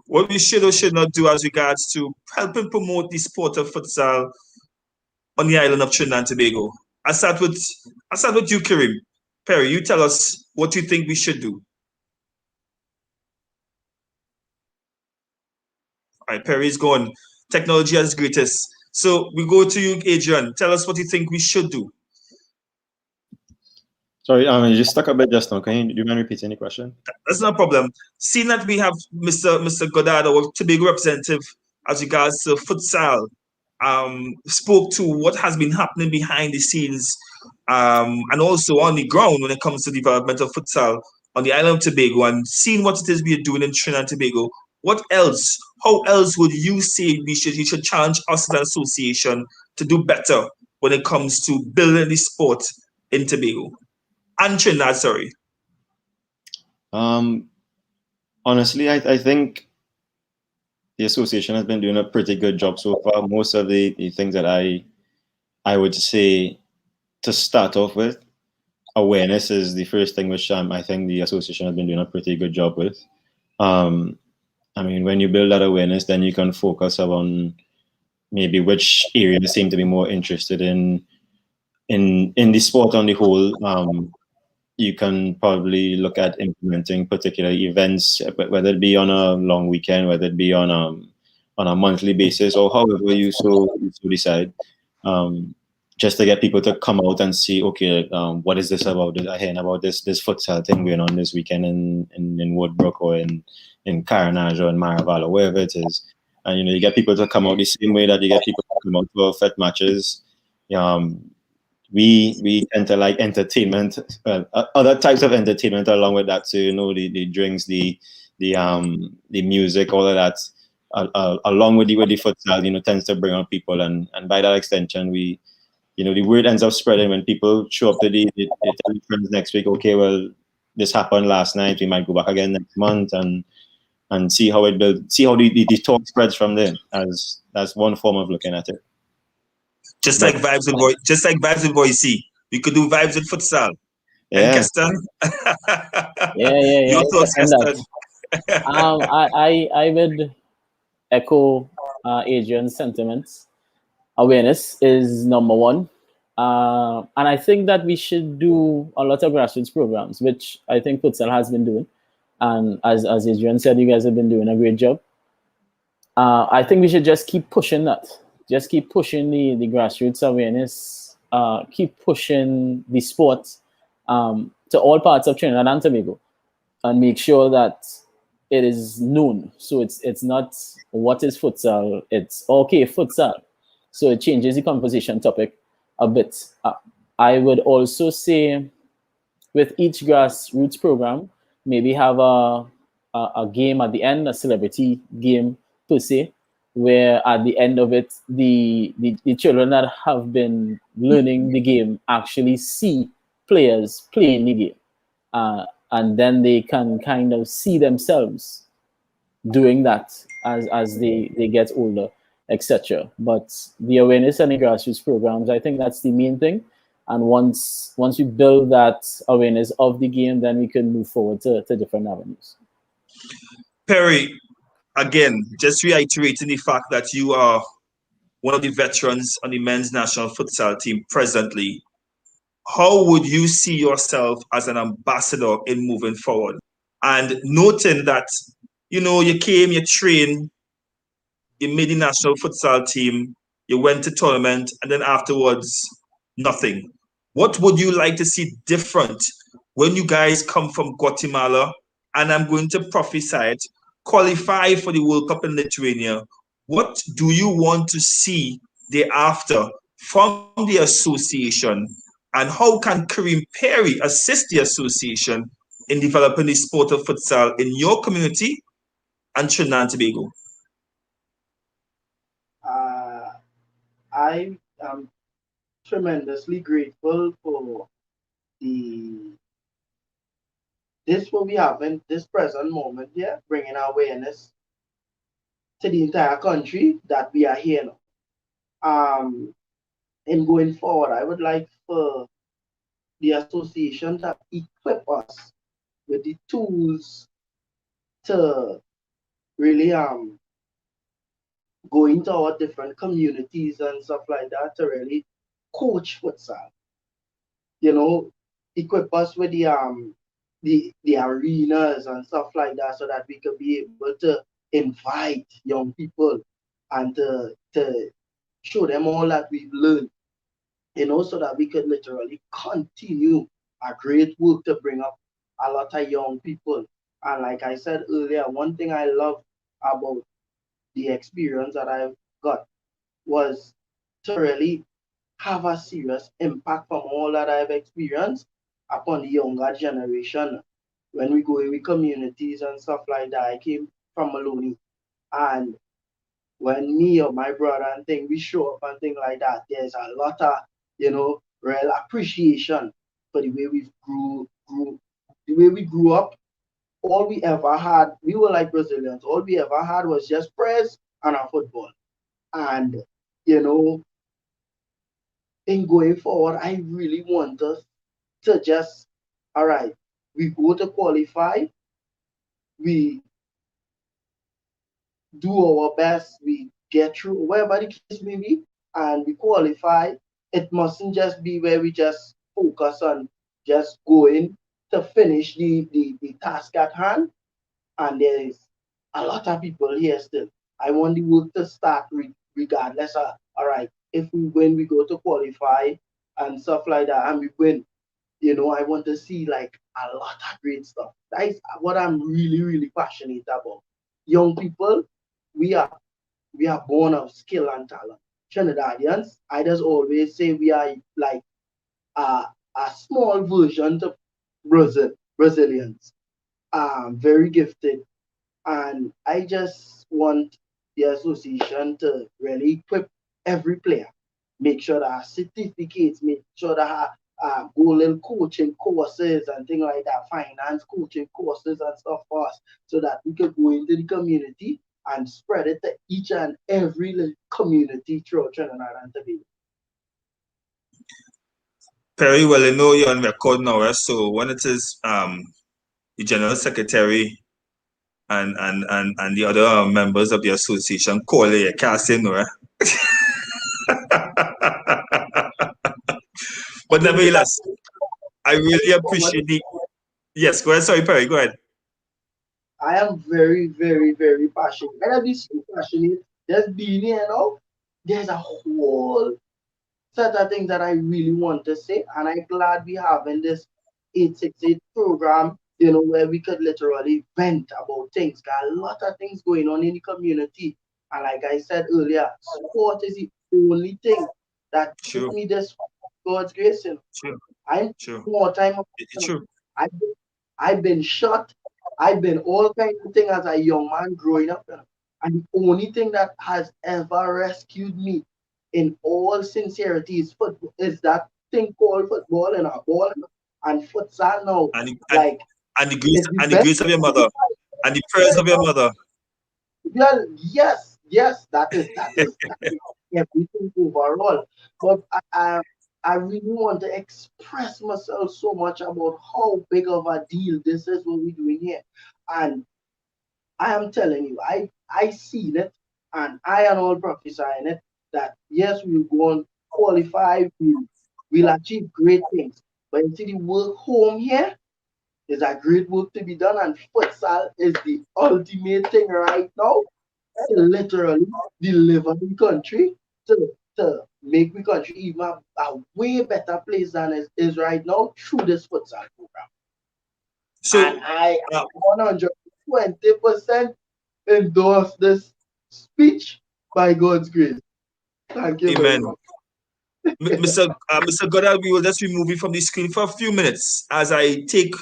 Speaker 1: what we should or should not do as regards to helping promote the sport of futsal on the island of Trinidad and Tobago. I start with you, Karim. Perry, you tell us what you think we should do. All right, Perry's gone. Technology at its greatest. So we go to you, Adrian. Tell us what you think we should do.
Speaker 5: Sorry, you just stuck a bit just now. Do you mind repeating the question?
Speaker 1: That's no problem. Seeing that we have Mr. Goddard, our Tobago representative, as regards to futsal, spoke to what has been happening behind the scenes, and also on the ground when it comes to development of futsal on the island of Tobago, and seeing what it is we are doing in Trinidad and Tobago. What else? How else would you say you should challenge us as an association to do better when it comes to building the sport in Tobago and Trinidad? Sorry.
Speaker 5: Honestly, I think the association has been doing a pretty good job so far. Most of the things that I would say to start off with, awareness is the first thing which I think the association has been doing a pretty good job with. I mean, when you build that awareness, then you can focus on maybe which areas seem to be more interested in the sport on the whole. You can probably look at implementing particular events, whether it be on a long weekend, whether it be on a monthly basis, or however you so decide, just to get people to come out and see, okay, what is this about? I heard about this futsal thing going on this weekend in Woodbrook or in Carnage or in Maraval or wherever it is. And you get people to come out the same way that you get people to come out for FET matches. we tend to like entertainment, other types of entertainment along with that. So the drinks, the music, all of that, along with the futsal, tends to bring on people, and by that extension, we, the word ends up spreading when people show up to they tell their friends next week, okay, well, this happened last night, we might go back again next month, and see how it builds, see how the talk spreads from there. As that's one form of looking at it.
Speaker 1: Just like vibes with Boise, we could do vibes with futsal.
Speaker 5: Yeah.
Speaker 1: And Keston?
Speaker 2: Yeah.
Speaker 1: Your thoughts, Keston?
Speaker 2: I would echo Adrian's sentiments. Awareness is number one. And I think that we should do a lot of grassroots programs, which I think futsal has been doing. And as Adrian said, you guys have been doing a great job. I think we should just keep pushing that. Just keep pushing the grassroots awareness. Keep pushing the sport to all parts of Trinidad and Tobago, and make sure that it is known. So it's not what is futsal. It's okay, futsal. So it changes the conversation topic a bit. I would also say, with each grassroots program, maybe have a game at the end, a celebrity game per se, where at the end of it, the children that have been learning the game actually see players playing the game. And then they can kind of see themselves doing that as they get older, etc. But the awareness and the grassroots programs, I think that's the main thing. And once we build that awareness of the game, then we can move forward to different avenues.
Speaker 1: Perry, again, just reiterating the fact that you are one of the veterans on the men's national futsal team presently. How would you see yourself as an ambassador in moving forward? And noting that, you came, you trained, you made the national futsal team, you went to tournament, and then afterwards, nothing. What would you like to see different when you guys come from Guatemala, and I'm going to prophesy it, qualify for the World Cup in Lithuania? What do you want to see thereafter from the association, and how can Kareem Perry assist the association in developing the sport of futsal in your community and Trinidad and Tobago?
Speaker 6: I am tremendously grateful for what we have in this present moment here, bringing awareness to the entire country that we are here now. And going forward, I would like for the association to equip us with the tools to really go into our different communities and stuff like that to really coach futsal. Equip us with the arenas and stuff like that, so that we could be able to invite young people and to show them all that we've learned, so that we could literally continue a great work to bring up a lot of young people. And like I said earlier, one thing I love about the experience that I've got was to really have a serious impact from all that I've experienced upon the younger generation. When we go in with communities and stuff like that, I came from Maloney, and when me or my brother and thing, we show up and things like that, there's a lot of, real appreciation for the way we grew up. All we ever had, we were like Brazilians, all we ever had was just prayers and our football. And, in going forward, I really want us to just, all right, we go to qualify, we do our best, we get through, wherever the case may be, and we qualify. It mustn't just be where we just focus on just going to finish the task at hand. And there is a lot of people here still. I want the work to start regardless of, all right, if when we go to qualify and stuff like that, and we win, I want to see like a lot of great stuff. That is what I'm really, really passionate about. Young people, we are born of skill and talent. Trinidadians, I just always say we are like a small version of Brazilians. Very gifted. And I just want the association to really equip every player. Make sure that our certificates, make sure that go little coaching courses and things like that, finance coaching courses and stuff for us, so that we could go into the community and spread it to each and every little community throughout Trinidad and Tobago.
Speaker 1: Perry, well, you know you're on record now, right? So when it is the General Secretary and the other members of the association call you, can't say no, right? But nevertheless, I really appreciate the... Yes, go ahead. Sorry, Perry, go ahead.
Speaker 6: I am very, very, very passionate. And I'll be so passionate. Just being here now, there's a whole set of things that I really want to say. And I'm glad we have in this 868 program, you know, where we could literally vent about things. Got a lot of things going on in the community. And like I said earlier, sport is the only thing that gives me this God's grace. You know. I'm more time. I've been shot. I've been all kinds of things as a young man growing up. You know. And the only thing that has ever rescued me, in all sincerity, is that thing called football and a ball and futsal now.
Speaker 1: And the grace of your mother and the prayers of your mother.
Speaker 6: Well, yes, that is everything overall. But I really want to express myself so much about how big of a deal this is what we're doing here. And I am telling you, I seen it, and I am all prophesying it, that yes, we'll go on qualify, we'll achieve great things. But you see, the work home here is a great work to be done, and futsal is the ultimate thing right now to literally deliver the country to make the country even a way better place than it is right now through this futsal program. So, and I 120% endorse this speech by God's grace. Thank you.
Speaker 1: Amen. Mr. Goddard, we will just remove you from the screen for a few minutes as I take,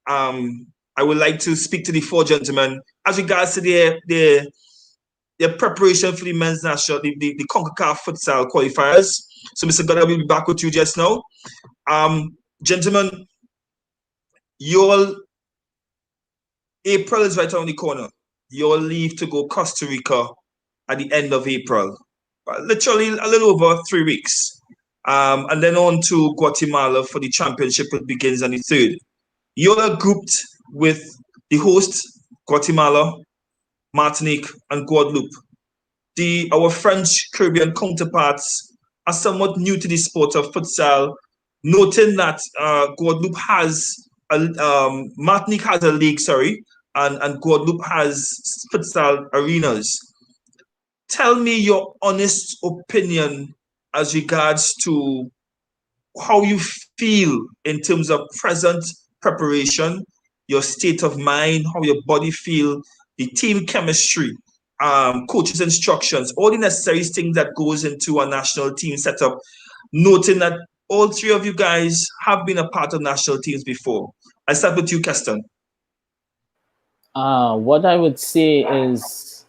Speaker 1: I would like to speak to the four gentlemen as regards to their preparation for the men's national, the CONCACAF Futsal qualifiers. So, Mr. Goddard, we'll be back with you just now. Gentlemen, your April is right around the corner. You'll leave to go Costa Rica at the end of April. Literally a little over 3 weeks. And then on to Guatemala for the championship, which begins on the 3rd. You're grouped with the host, Guatemala, Martinique, and Guadeloupe. Our French Caribbean counterparts are somewhat new to the sport of futsal, noting that Guadeloupe has Martinique has a league, and Guadeloupe has futsal arenas. Tell me your honest opinion as regards to how you feel in terms of present preparation, your state of mind, how your body feel, the team chemistry, coaches' instructions, all the necessary things that goes into a national team setup, noting that all three of you guys have been a part of national teams before. I start with you, Keston.
Speaker 2: What I would say is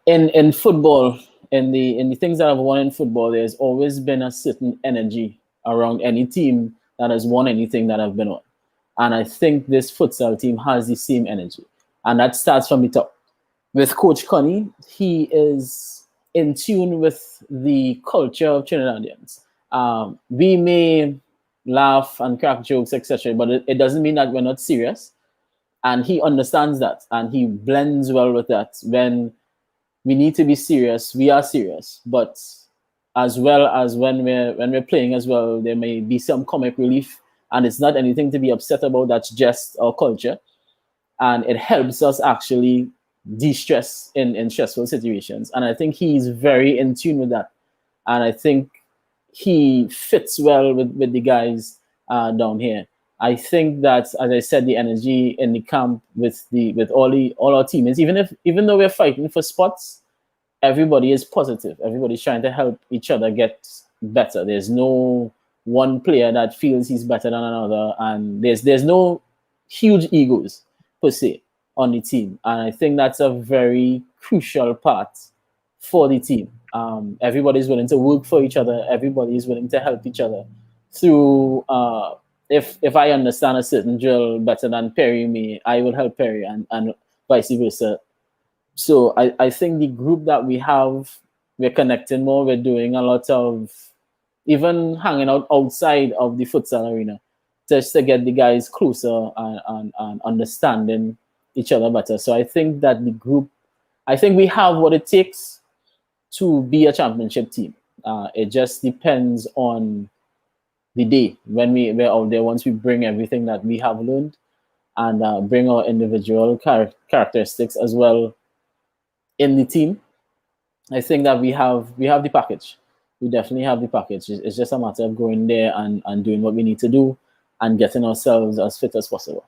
Speaker 2: in football, in the things that I've won in football, there's always been a certain energy around any team that has won anything that I've been on. And I think this futsal team has the same energy. And that starts from the top. With Coach Connie, he is in tune with the culture of Trinidadians. We may laugh and crack jokes, etc., but it doesn't mean that we're not serious. And he understands that, and he blends well with that. When we need to be serious, we are serious. But as well as when we're playing as well, there may be some comic relief, and it's not anything to be upset about. That's just our culture, and it helps us actually de-stress in stressful situations. And I think he's very in tune with that, and I think he fits well with the guys down here. I think that, as I said, the energy in the camp with all our teammates, even though we're fighting for spots, everybody is positive. Everybody's trying to help each other get better. There's no one player that feels he's better than another, and there's no huge egos per se on the team. And I think that's a very crucial part for the team. Everybody's willing to work for each other. Everybody's willing to help each other through. If I understand a certain drill better than Perry may, I will help Perry, and vice versa. So I think the group that we have, we're connecting more. We're doing a lot of even hanging out outside of the futsal arena just to get the guys closer and understanding each other better. So I think that the group, I think we have what it takes to be a championship team. It just depends on the day when we're out there, once we bring everything that we have learned and bring our individual characteristics as well in the team. I think that we have the package. We definitely have the package. It's just a matter of going there and doing what we need to do and getting ourselves as fit as possible.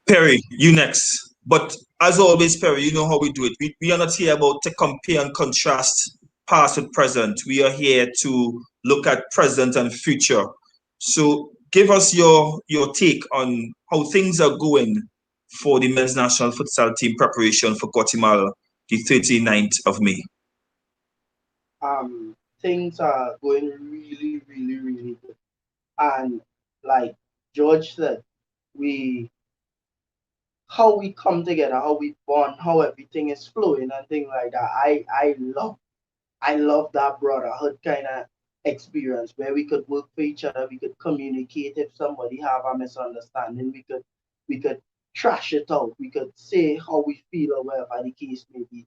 Speaker 1: Perry, you next. But as always, Perry, you know how we do it. We are not here about to compare and contrast past with present. We are here to look at present and future. So give us your take on how things are going for the men's national futsal team preparation for Guatemala, the 39th of May.
Speaker 6: Things are going really, really, really good. And like George said, how we come together, how we bond, how everything is flowing and things like that. I love that brotherhood kind of experience where we could work for each other, we could communicate if somebody have a misunderstanding, we could trash it out, we could say how we feel or whatever the case may be.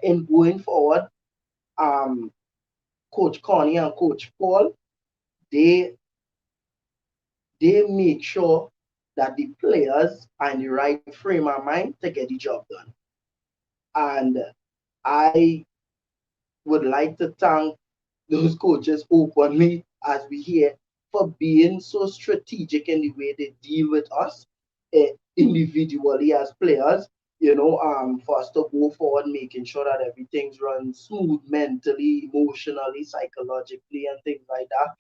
Speaker 6: In going forward, Coach Connie and Coach Paul, they make sure that the players are in the right frame of mind to get the job done. And I would like to thank those coaches openly as we hear for being so strategic in the way they deal with us individually as players, for us to go forward, making sure that everything's run smooth mentally, emotionally, psychologically, and things like that.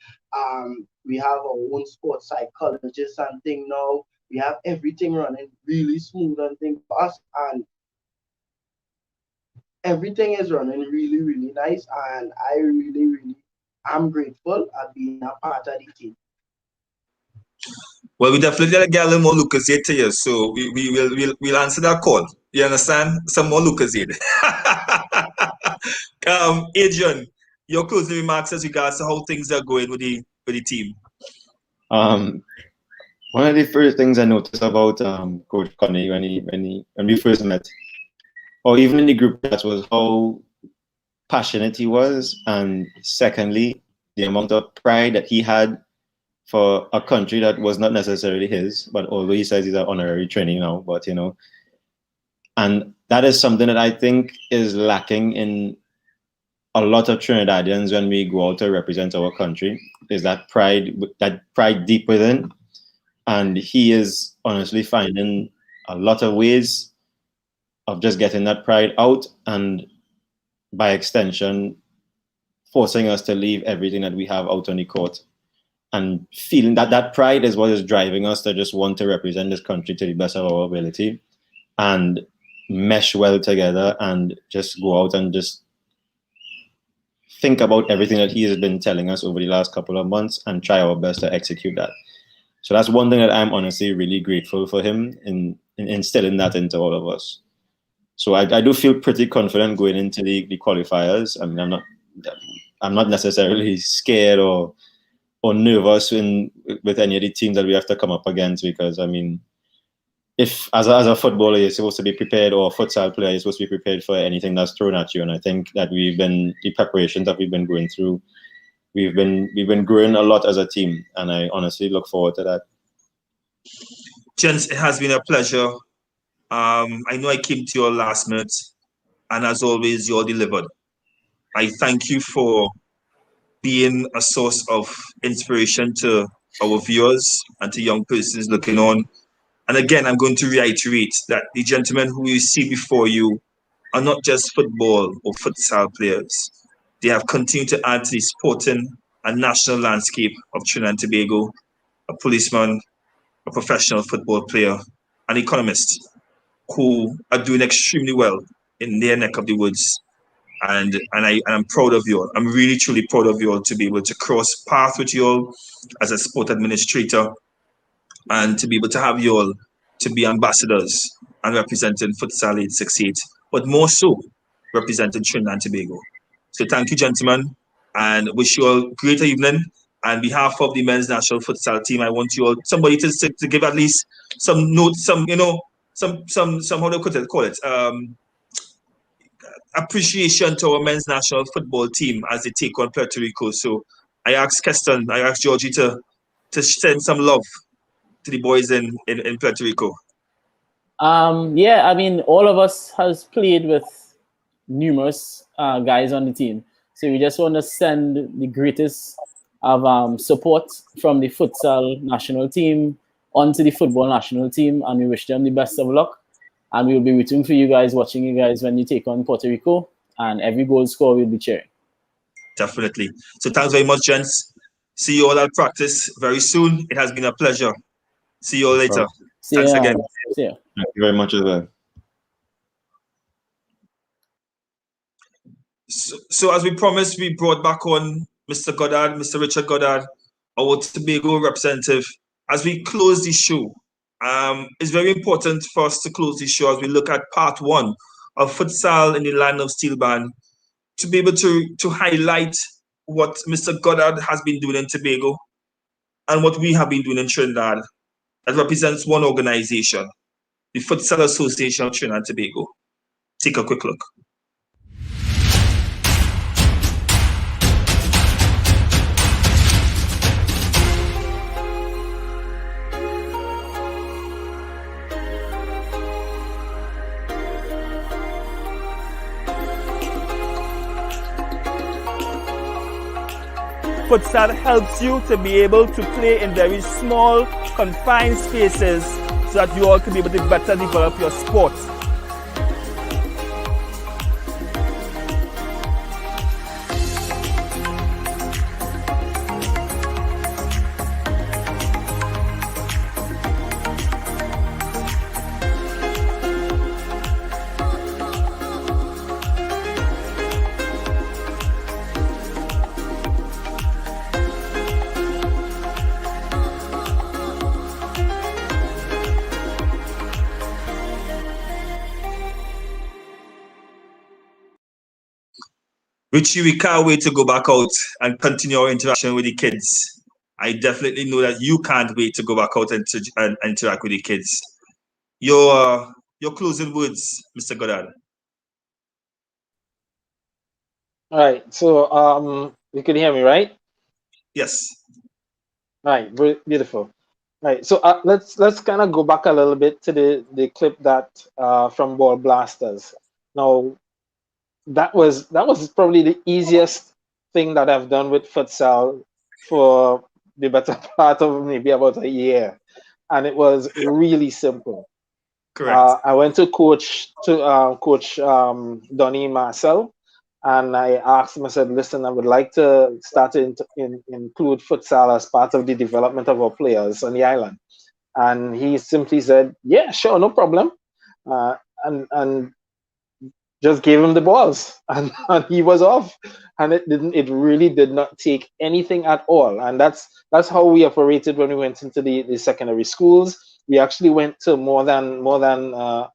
Speaker 6: We have our own sports psychologists and thing now. We have everything running really smooth and things for us, and everything is running really, really nice. And I really, really am grateful at being a part of the team.
Speaker 1: Well, we definitely get a little more Lucozade to you, so we'll answer that call. You understand? Some more Lucozade. Adrian, your closing remarks as regards to how things are going with the team.
Speaker 5: One of the first things I noticed about Coach Connie when we first met, or even in the group, that was how passionate he was, and secondly, the amount of pride that he had for a country that was not necessarily his, but although he says he's an honorary trainee now, but and that is something that I think is lacking in a lot of Trinidadians when we go out to represent our country, is that pride deep within. And he is honestly finding a lot of ways of just getting that pride out, and by extension, forcing us to leave everything that we have out on the court. And feeling that pride is what is driving us to just want to represent this country to the best of our ability and mesh well together and just go out and just think about everything that he has been telling us over the last couple of months and try our best to execute that. So that's one thing that I'm honestly really grateful for him in instilling that into all of us. So I do feel pretty confident going into the qualifiers. I mean, I'm not necessarily scared or nervous with any of the teams that we have to come up against, because I mean, if as a footballer you're supposed to be prepared, or a futsal player you're supposed to be prepared for anything that's thrown at you, and I think that the preparations that we've been going through, we've been growing a lot as a team, and I honestly look forward to that.
Speaker 1: Gents, it has been a pleasure. I know I came to your last minute, and as always, you're delivered. I thank you for being a source of inspiration to our viewers and to young persons looking on. And again, I'm going to reiterate that the gentlemen who you see before you are not just football or futsal players. They have continued to add to the sporting and national landscape of Trinidad and Tobago, a policeman, a professional football player, an economist, who are doing extremely well in their neck of the woods. And I'm proud of you all. I'm really, truly proud of you all to be able to cross paths with you all as a sport administrator and to be able to have you all to be ambassadors and representing Futsal868, but more so representing Trinidad and Tobago. So thank you, gentlemen, and wish you all great evening. On behalf of the men's national futsal team, I want you all, somebody to give at least some notes, some how do I call it? Appreciation to our men's national football team as they take on Puerto Rico. So I asked Keston, I asked Georgie to send some love to the boys in Puerto Rico.
Speaker 2: Yeah, I mean, all of us has played with numerous guys on the team. So we just want to send the greatest of support from the futsal national team onto the football national team, and we wish them the best of luck. And we'll be rooting for you guys, watching you guys when you take on Puerto Rico, and every goal score we'll be cheering.
Speaker 1: Definitely. So thanks very much, gents. See you all at practice very soon. It has been a pleasure. See you all later. Thanks again.
Speaker 2: See you.
Speaker 5: Thank you very much as well.
Speaker 1: So as we promised, we brought back on Mr. Goddard, Mr. Richard Goddard, our Tobago representative. As we close the show, it's very important for us to close the show as we look at part one of futsal in the land of steel band, to be able to highlight what Mr. Goddard has been doing in Tobago and what we have been doing in Trinidad. That represents one organization, the Futsal Association of Trinidad and Tobago. Take a quick look.
Speaker 8: Futsal helps you to be able to play in very small, confined spaces so that you all can be able to better develop your sport.
Speaker 1: Richie, we can't wait to go back out and continue our interaction with the kids. I definitely know that you can't wait to go back out and interact with the kids. Your closing words, Mr. Goddard.
Speaker 7: All right. So you can hear me, right?
Speaker 1: Yes.
Speaker 7: All right. Beautiful. All right. So let's kind of go back a little bit to the clip that from Ball Blasters. Now, that was probably the easiest thing that I've done with futsal for the better part of maybe about a year, and it was really simple.
Speaker 1: Correct.
Speaker 7: I went to Coach Donnie Marcel, and I asked him. I said, "Listen, I would like to start to include futsal as part of the development of our players on the island," and he simply said, "Yeah, sure, no problem," and just gave him the balls, and he was off, and it really did not take anything at all. And that's how we operated when we went into the secondary schools. We actually went to more than Ball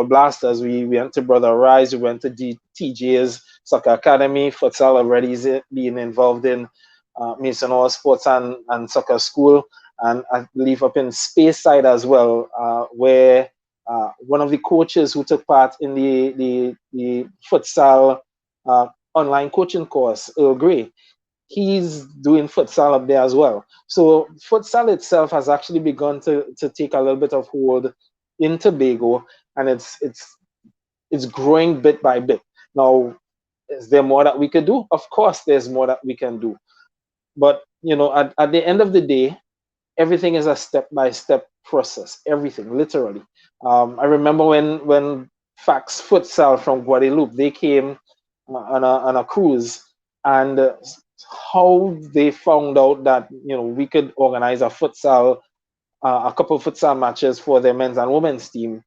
Speaker 7: Blasters. We went to Brother Rise, we went to TJ's Soccer Academy. Futsal already is being involved in Mason Hall Sports and Soccer School, and I believe up in Space Side as well, where one of the coaches who took part in the futsal online coaching course, Earl Gray, he's doing futsal up there as well. So futsal itself has actually begun to take a little bit of hold in Tobago, and it's growing bit by bit. Now, is there more that we could do? Of course, there's more that we can do. But at the end of the day, everything is a step-by-step process. Everything, literally. I remember when Fax Futsal from Guadeloupe, they came on a cruise, and how they found out that we could organize a couple of futsal matches for their men's and women's team.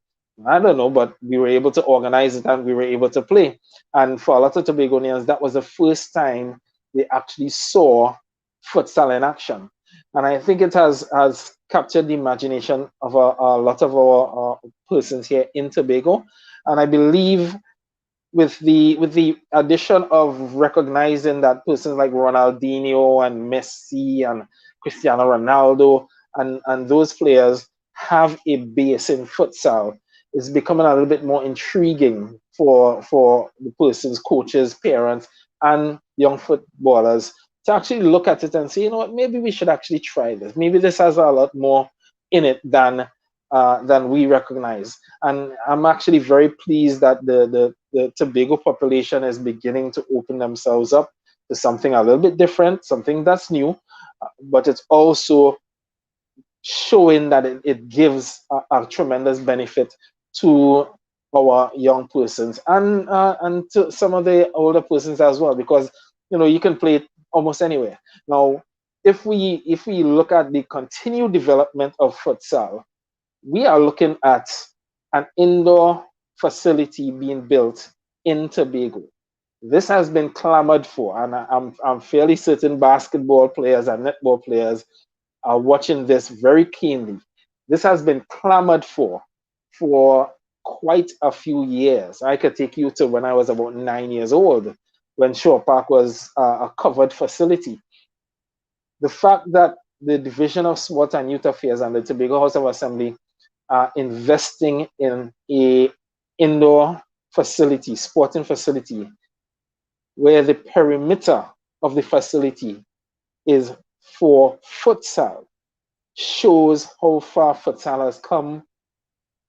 Speaker 7: I don't know, but we were able to organize it and we were able to play. And for a lot of Tobagonians, that was the first time they actually saw futsal in action. And I think it has captured the imagination of a lot of our persons here in Tobago. And I believe with the addition of recognizing that persons like Ronaldinho and Messi and Cristiano Ronaldo and those players have a base in futsal, is becoming a little bit more intriguing for the persons, coaches, parents, and young footballers to actually look at it and say, what, maybe we should actually try this. Maybe this has a lot more in it than we recognize. And I'm actually very pleased that the Tobago population is beginning to open themselves up to something a little bit different, something that's new, but it's also showing that it gives a tremendous benefit to our young persons and to some of the older persons as well, because you can play it almost anywhere. Now, if we look at the continued development of futsal, we are looking at an indoor facility being built in Tobago. This has been clamored for, and I'm fairly certain basketball players and netball players are watching this very keenly. This has been clamored for quite a few years. I could take you to when I was about 9 years old, when Shore Park was a covered facility. The fact that the Division of Sport and Youth Affairs and the Tobago House of Assembly are investing in a indoor facility, sporting facility, where the perimeter of the facility is for futsal, shows how far futsal has come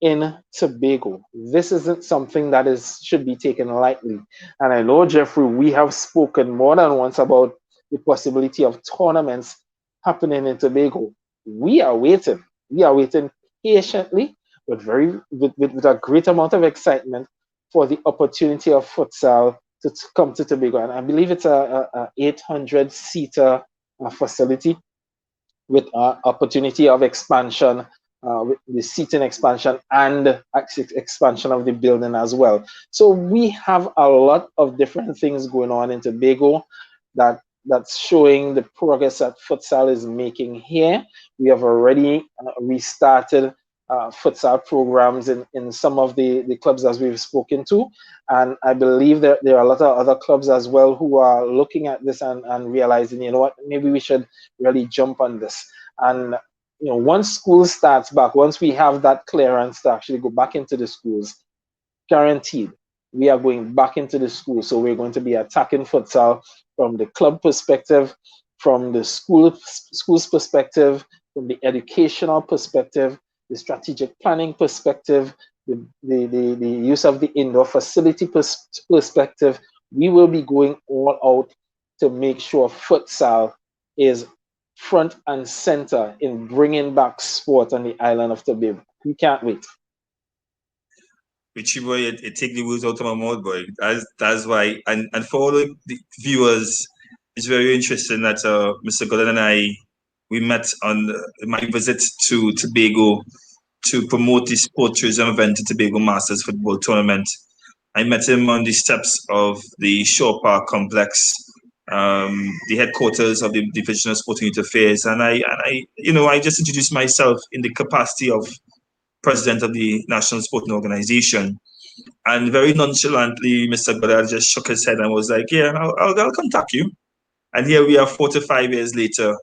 Speaker 7: in Tobago. This isn't something that should be taken lightly. And I know, Jeffrey, we have spoken more than once about the possibility of tournaments happening in Tobago. We are waiting. We are waiting patiently, but with a great amount of excitement for the opportunity of futsal to come to Tobago. And I believe it's a 800-seater facility with opportunity of expansion, with the seating expansion and expansion of the building as well. So we have a lot of different things going on in Tobago that's showing the progress that futsal is making here. We have already restarted futsal programs in some of the clubs as we've spoken to. And I believe that there are a lot of other clubs as well who are looking at this and realizing, what, maybe we should really jump on this. And once school starts back, once we have that clearance to actually go back into the schools, guaranteed, we are going back into the school. So we're going to be attacking futsal from the club perspective, from the school's perspective, from the educational perspective, the strategic planning perspective, the use of the indoor facility perspective. We will be going all out to make sure futsal is front and center in bringing back sport on the island of Tobago. We can't wait.
Speaker 1: Richie boy, it take the words out of my mouth, boy. That's why, and for all the viewers, it's very interesting that Mr. Gordon and we met on my visit to Tobago to promote the sport tourism event, the Tobago Masters Football Tournament. I met him on the steps of the Shore Park complex, the headquarters of the Division of Sport and Youth Affairs, and I just introduced myself in the capacity of president of the National Sporting Organization, and very nonchalantly, Mr. Goddard just shook his head and was like, "Yeah, I'll contact you." And here we are, 4 to 5 years later.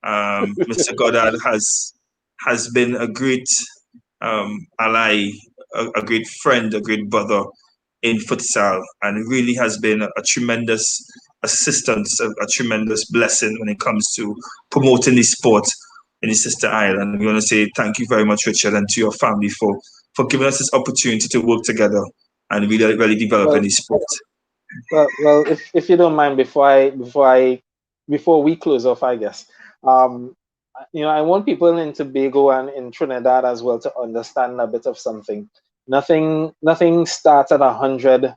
Speaker 1: Mr. Goddard has been a great ally, a great friend, a great brother in futsal, and really has been a tremendous assistance, a tremendous blessing when it comes to promoting the sport in the sister island. We want to say thank you very much, Richard, and to your family for giving us this opportunity to work together and really develop any sport.
Speaker 7: Well, if you don't mind, before we close off, I guess, I want people in Tobago and in Trinidad as well to understand a bit of something. Nothing starts at 100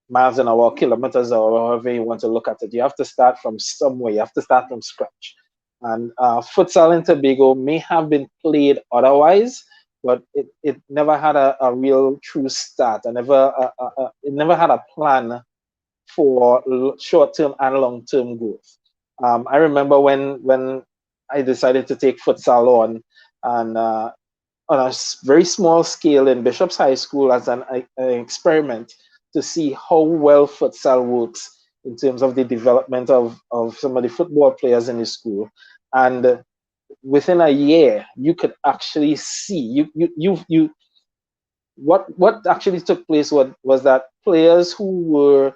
Speaker 7: miles an hour, kilometers or however you want to look at it. You have to start from somewhere. You have to start from scratch. And futsal in Tobago may have been played otherwise, but it never had a real true start. It never had a plan for short-term and long-term growth. I remember when I decided to take futsal on, and on a very small scale in Bishop's High School as an experiment to see how well futsal works in terms of the development of some of the football players in the school. And within a year, you could actually see what actually took place was that players who were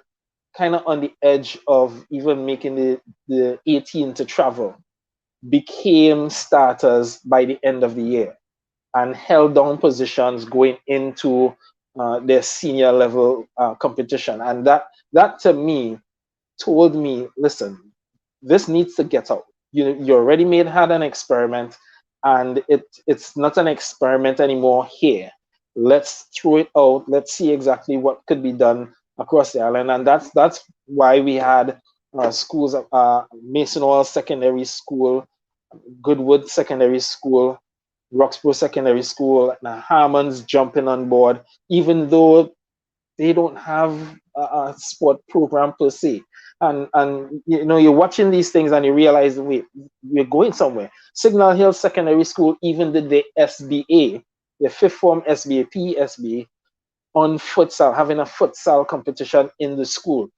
Speaker 7: kind of on the edge of even making the 18 to travel became starters by the end of the year and held down positions going into their senior level competition. And that to me told me, listen, this needs to get out. You already had an experiment, and it's not an experiment anymore here. Let's throw it out. Let's see exactly what could be done across the island. And that's why we had schools, Mason Hall Secondary School, Goodwood Secondary School, Roxborough Secondary School, and Harmon's jumping on board, even though they don't have a sport program per se. And you're watching these things and you realize, wait, we're going somewhere. Signal Hill Secondary School even did the SBA, the fifth form SBA, PSBA, on futsal, having a futsal competition in the school.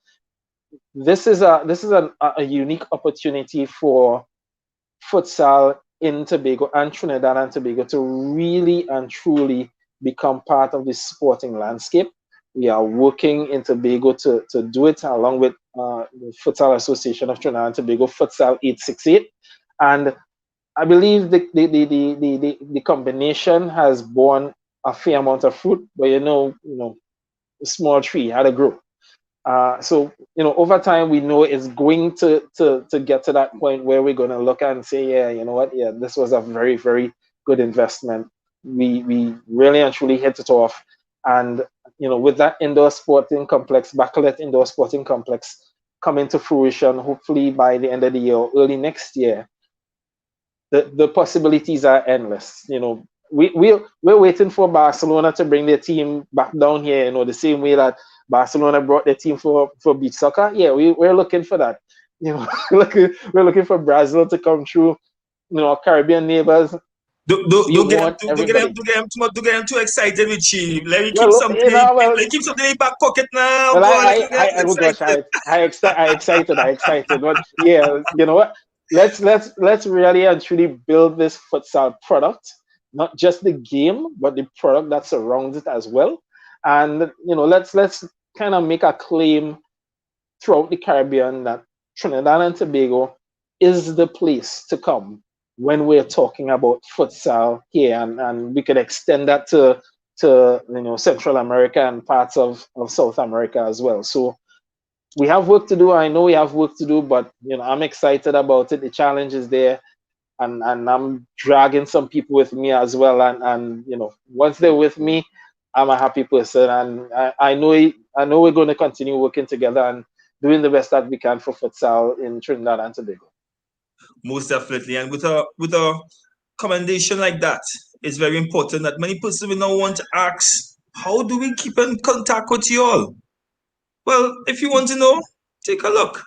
Speaker 7: This is a unique opportunity for futsal in Tobago and Trinidad and Tobago to really and truly become part of the sporting landscape. We are working in Tobago to do it along with the Futsal Association of Trinidad and Tobago, Futsal868. And I believe the combination has borne a fair amount of fruit, but a small tree had to grow. So over time we know it's going to get to that point where we're going to look and say, yeah, you know what, yeah, this was a very, very good investment. We really and truly hit it off. And with that indoor sporting complex, Bacalet Indoor Sporting Complex coming to fruition, hopefully by the end of the year or early next year, the possibilities are endless. We're waiting for Barcelona to bring their team back down here, the same way that Barcelona brought their team for beach soccer. Yeah, we're looking for that. We're looking for Brazil to come through. Caribbean neighbors.
Speaker 1: Don't get them too excited with you. Let me keep something. Keep something in the back pocket now.
Speaker 7: Well, I excited. But yeah, you know what? Let's really and truly build this futsal product, not just the game, but the product that surrounds it as well. And let's kind of make a claim throughout the Caribbean that Trinidad and Tobago is the place to come when we're talking about futsal here, and we could extend that to Central America and parts of South America as well. So we have work to do. I know we have work to do, but I'm excited about it. The challenge is there, and I'm dragging some people with me as well. And once they're with me, I'm a happy person, and I know we're going to continue working together and doing the best that we can for futsal in Trinidad and Tobago.
Speaker 1: Most definitely, and with a commendation like that, it's very important that many persons will now want to ask, how do we keep in contact with you all? Well, if you want to know, take a look.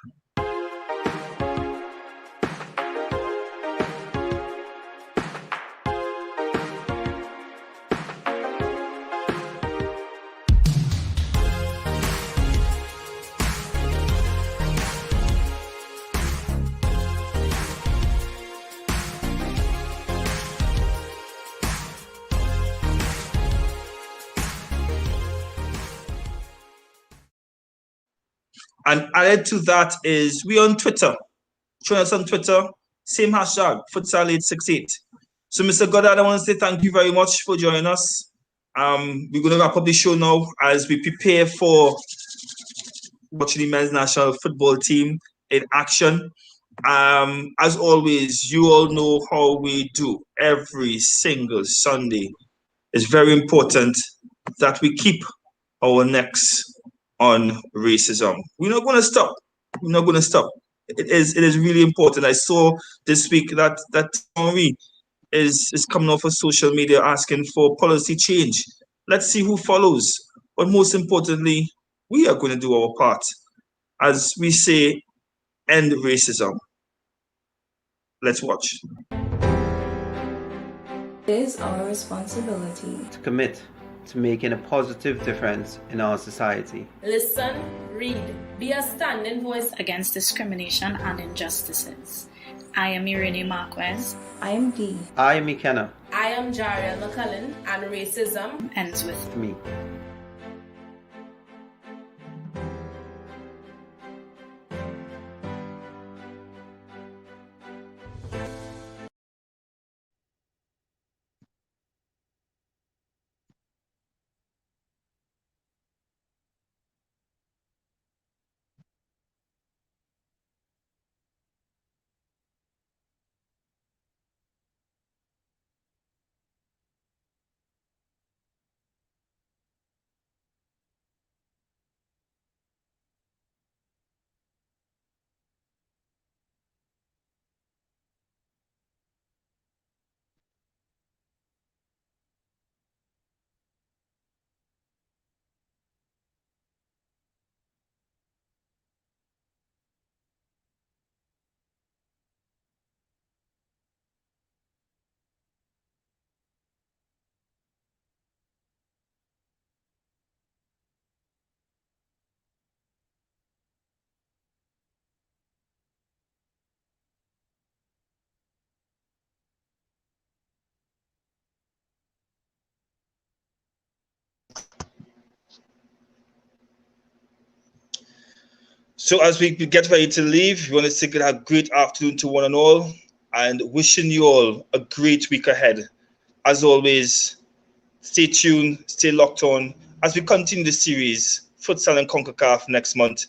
Speaker 1: And added to that is we on Twitter. Join us on Twitter, same hashtag, Futsal868. So Mr. Goddard, I want to say thank you very much for joining us. We're going to wrap up the show now as we prepare for watching the men's national football team in action. As always, you all know how we do every single Sunday. It's very important that we keep our necks on racism. We're not going to stop. We're not going to stop. It is really important. I saw this week that Henri is coming off of social media asking for policy change. Let's see who follows. But most importantly, we are going to do our part. As we say, end racism. Let's watch.
Speaker 9: It is our responsibility
Speaker 10: to commit to making a positive difference in our society.
Speaker 11: Listen, read, be a standing voice against discrimination and injustices. I am Irene Marquez.
Speaker 9: I am Dee.
Speaker 10: I am McKenna.
Speaker 11: I am Jariel McCullen, and racism ends with
Speaker 10: me.
Speaker 1: So as we get ready to leave, we want to say a great afternoon to one and all, and wishing you all a great week ahead. As always, stay tuned, stay locked on as we continue the series, Futsal and CONCACAF next month.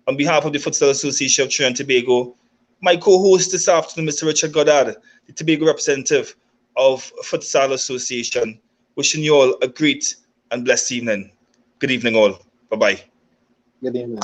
Speaker 1: On behalf of the Futsal Association of Trinidad and Tobago, my co-host this afternoon, Mr. Richard Goddard, the Tobago representative of Futsal Association, wishing you all a great and blessed evening. Good evening all. Bye-bye.
Speaker 7: Good evening.